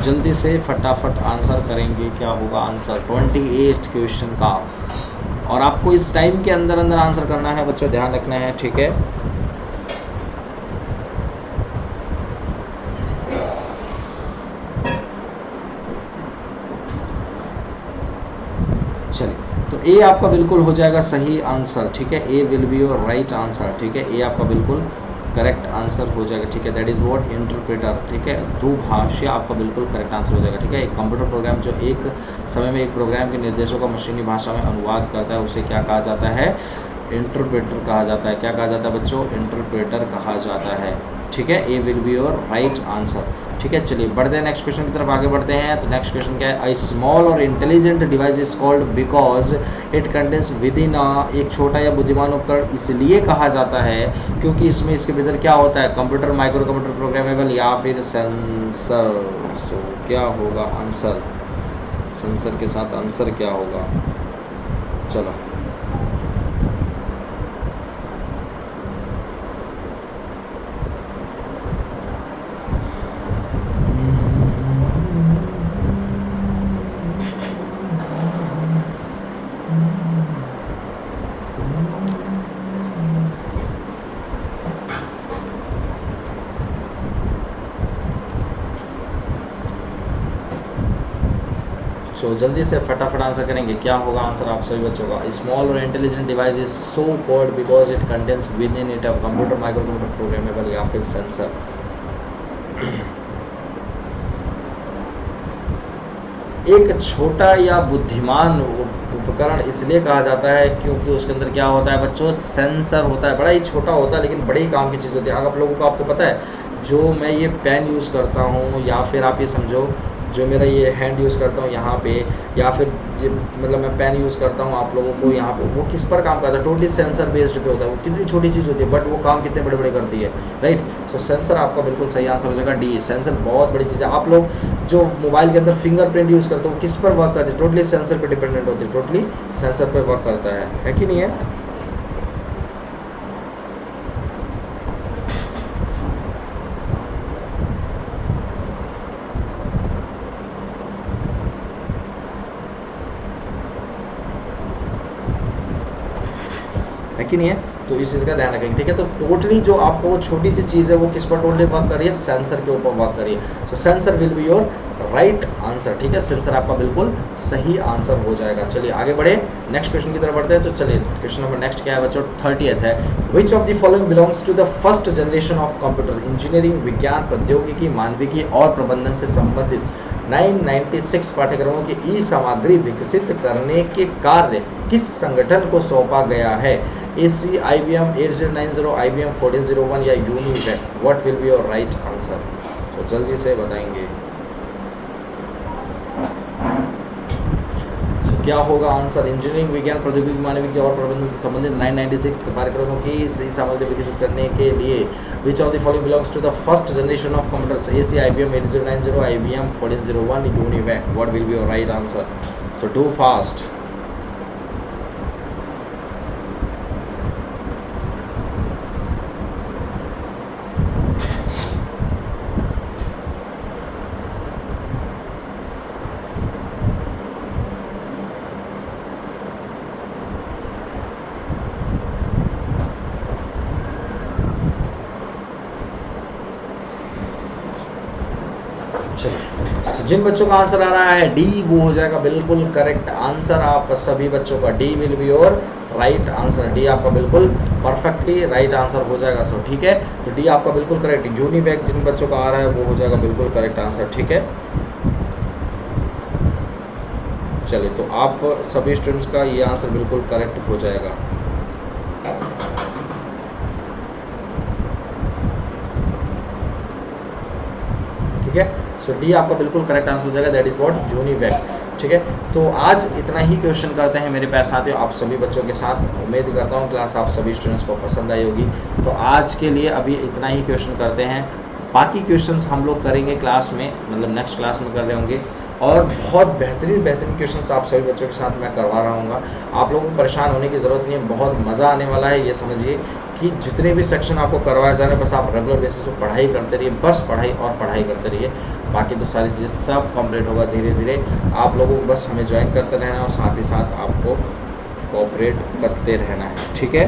जल्दी से फटाफट आंसर करेंगे, क्या होगा आंसर 28 क्वेश्चन का। और आपको इस टाइम के अंदर आंसर करना है बच्चों, ध्यान रखना है, ठीक है। चलिए, तो ए आपका बिल्कुल हो जाएगा सही आंसर, ठीक है। A will be your right answer, ठीक है। ए आपका बिल्कुल करेक्ट आंसर हो जाएगा, ठीक है। दैट इज व्हाट इंटरप्रेटर, ठीक है। दुभाषी आपका बिल्कुल करेक्ट आंसर हो जाएगा, ठीक है। एक कंप्यूटर प्रोग्राम जो एक समय में एक प्रोग्राम के निर्देशों का मशीनी भाषा में अनुवाद करता है, उसे क्या कहा जाता है? इंटरप्रेटर कहा जाता है। क्या कहा जाता है बच्चों? इंटरप्रेटर कहा जाता है, ठीक है। A will be your right answer, ठीक है। चलिए बढ़ते हैं नेक्स्ट क्वेश्चन की तरफ, आगे बढ़ते हैं। तो नेक्स्ट क्वेश्चन क्या है? अ स्मॉल और intelligent device is called because it contains with in एक छोटा या बुद्धिमान उपकरण इसलिए कहा जाता है क्योंकि इसमें इसके भीतर क्या होता है? कंप्यूटर, माइक्रो कंप्यूटर, प्रोग्रामेबल, या फिर सेंसर। सो क्या होगा आंसर? सेंसर के साथ आंसर क्या होगा? चलो, सो जल्दी से फटाफट आंसर करेंगे, क्या होगा आंसर आप सभी बच्चों का? स्मॉल और intelligent device is so called because it contains with in it a computer, micro computer, programmable, या फिर सेंसर। एक छोटा या बुद्धिमान उपकरण इसलिए कहा जाता है क्योंकि उसके अंदर क्या होता है बच्चों? सेंसर होता है। बड़ा ही छोटा होता है लेकिन बड़े ही काम की चीज़ होती है। अगर आप लोगों को, आपको पता है, जो मैं ये पेन यूज़ करता हूँ, या फिर आप ये समझो जो मेरा ये हैंड यूज़ करता हूँ यहाँ पे, या फिर ये मतलब मैं पेन यूज़ करता हूँ आप लोगों को यहाँ पे, वो किस पर काम करता है, टोटली सेंसर बेस्ड पे होता है। वो कितनी छोटी चीज़ होती है बट वो काम कितने बड़े बड़े करती है, राइट। सो सेंसर आपका बिल्कुल सही आंसर हो जाएगा डी। सेंसर बहुत बड़ी चीज़ है। आप लोग जो मोबाइल के अंदर फिंगरप्रिंट यूज़ करते हो किस पर वर्क करते हैं, टोटली सेंसर पर डिपेंडेंट होती है, टोटली सेंसर पर वर्क करता है कि नहीं है। है कि नहीं है। तो इस चीज़ का ध्यान रखेंगे, ठीक है। तो टोटली जो आपको वो छोटी सी चीज़ है वो किस पर टोटली वर्क कर रही है, सेंसर के ऊपर वर्क कर रही है। So sensor will be your right answer, ठीक है। सेंसर आपका बिल्कुल सही आंसर हो जाएगा। चलिए आगे बढ़े, नेक्स्ट क्वेश्चन की तरफ बढ़ते हैं। तो चलिए क्वेश्चन नंबर नेक्स्ट क्या है बच्चों, 30th है। Which of the following belongs to the first generation of computer, engineering, विज्ञान, प्रौद्योगिकी, मानविकी और प्रबंधन से संबंधित 996 पाठ्यक्रमों की ई सामग्री विकसित करने के कार्य किस संगठन को सौंपा गया है, AC, IBM 8090, IBM 1401 या UNIVAC. What will be your right answer. तो जल्दी से बताएंगे क्या होगा आंसर। इंजीनियरिंग, विज्ञान, प्रौद्योगिकी, मानविकी और प्रबंधन से संबंधित 996 कार्यक्रमों की सामग्री विकसित करने के लिए which of the following belongs to the first generation of computers, AC, IBM 8090, IBM 1401, UNIVAC. What will be your right answer. So do fast. जिन बच्चों का आंसर आ रहा है डी, वो हो जाएगा बिल्कुल करेक्ट आंसर। आप सभी बच्चों का D will be your right answer. D आपका बिल्कुल परफेक्टली राइट आंसर हो जाएगा सब, ठीक है। तो डी आपका बिल्कुल करेक्ट। यूनिवेक जिन बच्चों का आ रहा है वो हो जाएगा बिल्कुल करेक्ट आंसर, ठीक है। चलिए तो आप सभी स्टूडेंट्स का ये आंसर बिल्कुल करेक्ट हो जाएगा। ठीक है। सो डी आपका बिल्कुल करेक्ट आंसर हो जाएगा, दैट इज व्हाट, यूनिवेक, ठीक है। तो आज इतना ही क्वेश्चन करते हैं मेरे प्यारे साथियों आप सभी बच्चों के साथ। उम्मीद करता हूँ क्लास आप सभी स्टूडेंट्स को पसंद आई होगी। तो आज के लिए अभी इतना ही क्वेश्चन करते हैं, बाकी क्वेश्चंस हम लोग करेंगे क्लास में, मतलब नेक्स्ट क्लास में कर रहे होंगे। और बहुत बेहतरीन क्वेश्चंस आप सभी बच्चों के साथ मैं करवा रहा हूँ। आप लोगों को परेशान होने की ज़रूरत नहीं है, बहुत मज़ा आने वाला है। ये समझिए कि जितने भी सेक्शन आपको करवाए जा रहे हैं बस आप रेगुलर बेसिस पे पढ़ाई करते रहिए, बस पढ़ाई और पढ़ाई करते रहिए। बाकी तो सारी चीज़ें सब कंप्लीट होगा धीरे धीरे। आप लोगों को बस हमें ज्वाइन करते रहना है और साथ ही साथ आपको कोऑपरेट करते रहना है, ठीक है।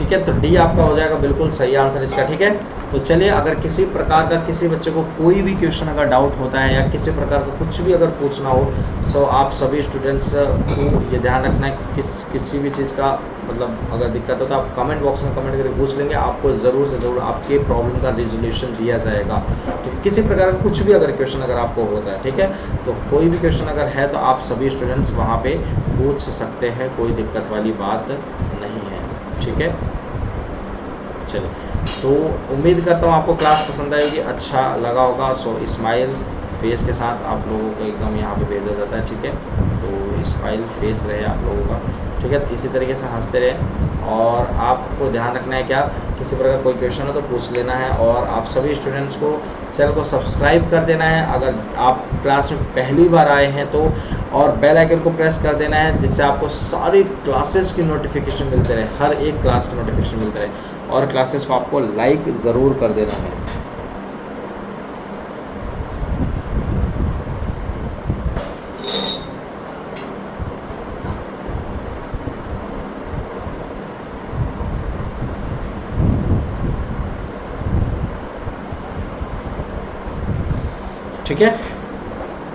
ठीक है, तो डी आपका हो जाएगा बिल्कुल सही आंसर इसका, ठीक है। तो चलिए, अगर किसी प्रकार का किसी बच्चे को कोई भी क्वेश्चन अगर डाउट होता है या किसी प्रकार का कुछ भी अगर पूछना हो, सो आप सभी स्टूडेंट्स को ये ध्यान रखना है किसी भी चीज़ का मतलब अगर दिक्कत हो तो आप कमेंट बॉक्स में कमेंट करके पूछ लेंगे, आपको ज़रूर से ज़रूर आपके प्रॉब्लम का रिजोल्यूशन दिया जाएगा। ठीक है, किसी प्रकार का कुछ भी अगर क्वेश्चन अगर आपको होता है, ठीक है, तो कोई भी क्वेश्चन अगर है तो आप सभी स्टूडेंट्स वहाँ पे पूछ सकते हैं, कोई दिक्कत वाली बात नहीं है, ठीक है। चलिए, तो उम्मीद करता हूँ आपको क्लास पसंद आई होगी, अच्छा लगा होगा। सो स्माइल फेस के साथ आप लोगों को एकदम यहाँ पे भेजा जाता है, ठीक है। तो स्माइल फेस रहे आप लोगों का, ठीक है। तो इसी तरीके से हंसते रहें और आपको ध्यान रखना है क्या, किसी प्रकार कोई क्वेश्चन हो तो पूछ लेना है। और आप सभी स्टूडेंट्स को चैनल को सब्सक्राइब कर देना है अगर आप क्लास में पहली बार आए हैं तो, और बेल आइकन को प्रेस कर देना है जिससे आपको सारी क्लासेस की नोटिफिकेशन मिलते रहे, हर एक क्लास की नोटिफिकेशन मिलते रहे। और क्लासेस को आपको लाइक ज़रूर कर देना है। ठीक है।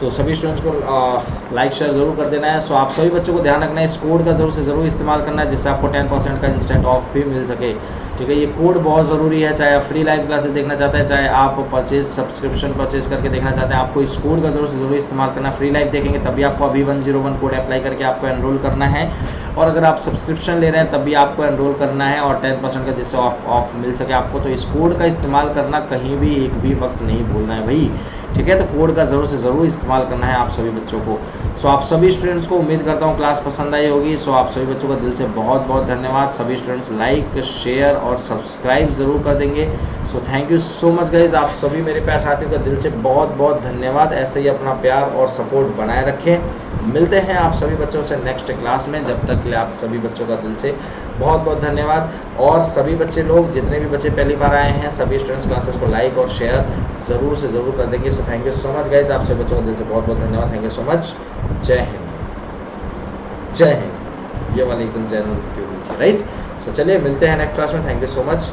तो सभी स्टूडेंट्स को लाइक शेयर ज़रूर कर देना है। सो आप सभी बच्चों को ध्यान रखना है, इस कोड का ज़रूर से ज़रूर इस्तेमाल करना है जिससे आपको 10% का इंस्टेंट ऑफ भी मिल सके। ठीक है, ये कोड बहुत ज़रूरी है, चाहे आप फ्री लाइव क्लासेस देखना चाहते हैं, चाहे आप सब्सक्रिप्शन परचेज करके देखना चाहते हैं, आपको इस कोड का ज़रूर से ज़रूर इस्तेमाल करना है। फ्री लाइव देखेंगे तभी आपको अभी 101 कोड अप्लाई करके आपको एनरोल करना है, और अगर आप सब्सक्रिप्शन ले रहे हैं तब भी आपको एनरोल करना है और 10% का जिससे ऑफ मिल सके आपको। तो इस कोड का इस्तेमाल करना कहीं भी एक भी वक्त नहीं भूलना है भाई। ठीक है, तो कोड का ज़रूर से ज़रूर इस्तेमाल करना है आप सभी बच्चों को। सो आप सभी स्टूडेंट्स को उम्मीद करता हूँ क्लास पसंद आई होगी। सो आप सभी बच्चों का दिल से बहुत बहुत धन्यवाद। सभी स्टूडेंट्स लाइक शेयर और सब्सक्राइब ज़रूर कर देंगे। So thank you so much guys, आप सभी मेरे प्यारे साथियों का दिल से बहुत बहुत धन्यवाद। ऐसे ही अपना प्यार और सपोर्ट बनाए रखें। मिलते हैं आप सभी बच्चों से नेक्स्ट क्लास में, जब तक के लिए आप सभी बच्चों का दिल से बहुत बहुत धन्यवाद। और सभी बच्चे लोग, जितने भी बच्चे पहली बार आए हैं, सभी स्टूडेंट्स क्लासेस को लाइक और शेयर ज़रूर से ज़रूर कर देंगे। So thank you so much guys, आप सभी बच्चों का दिल से बहुत बहुत धन्यवाद। Thank you so much. जय हिंद, जय हिंद। ये वाली एकदम जय हिंद, राइट। सो चलिए मिलते हैं नेक्स्ट क्लास में। Thank you so much.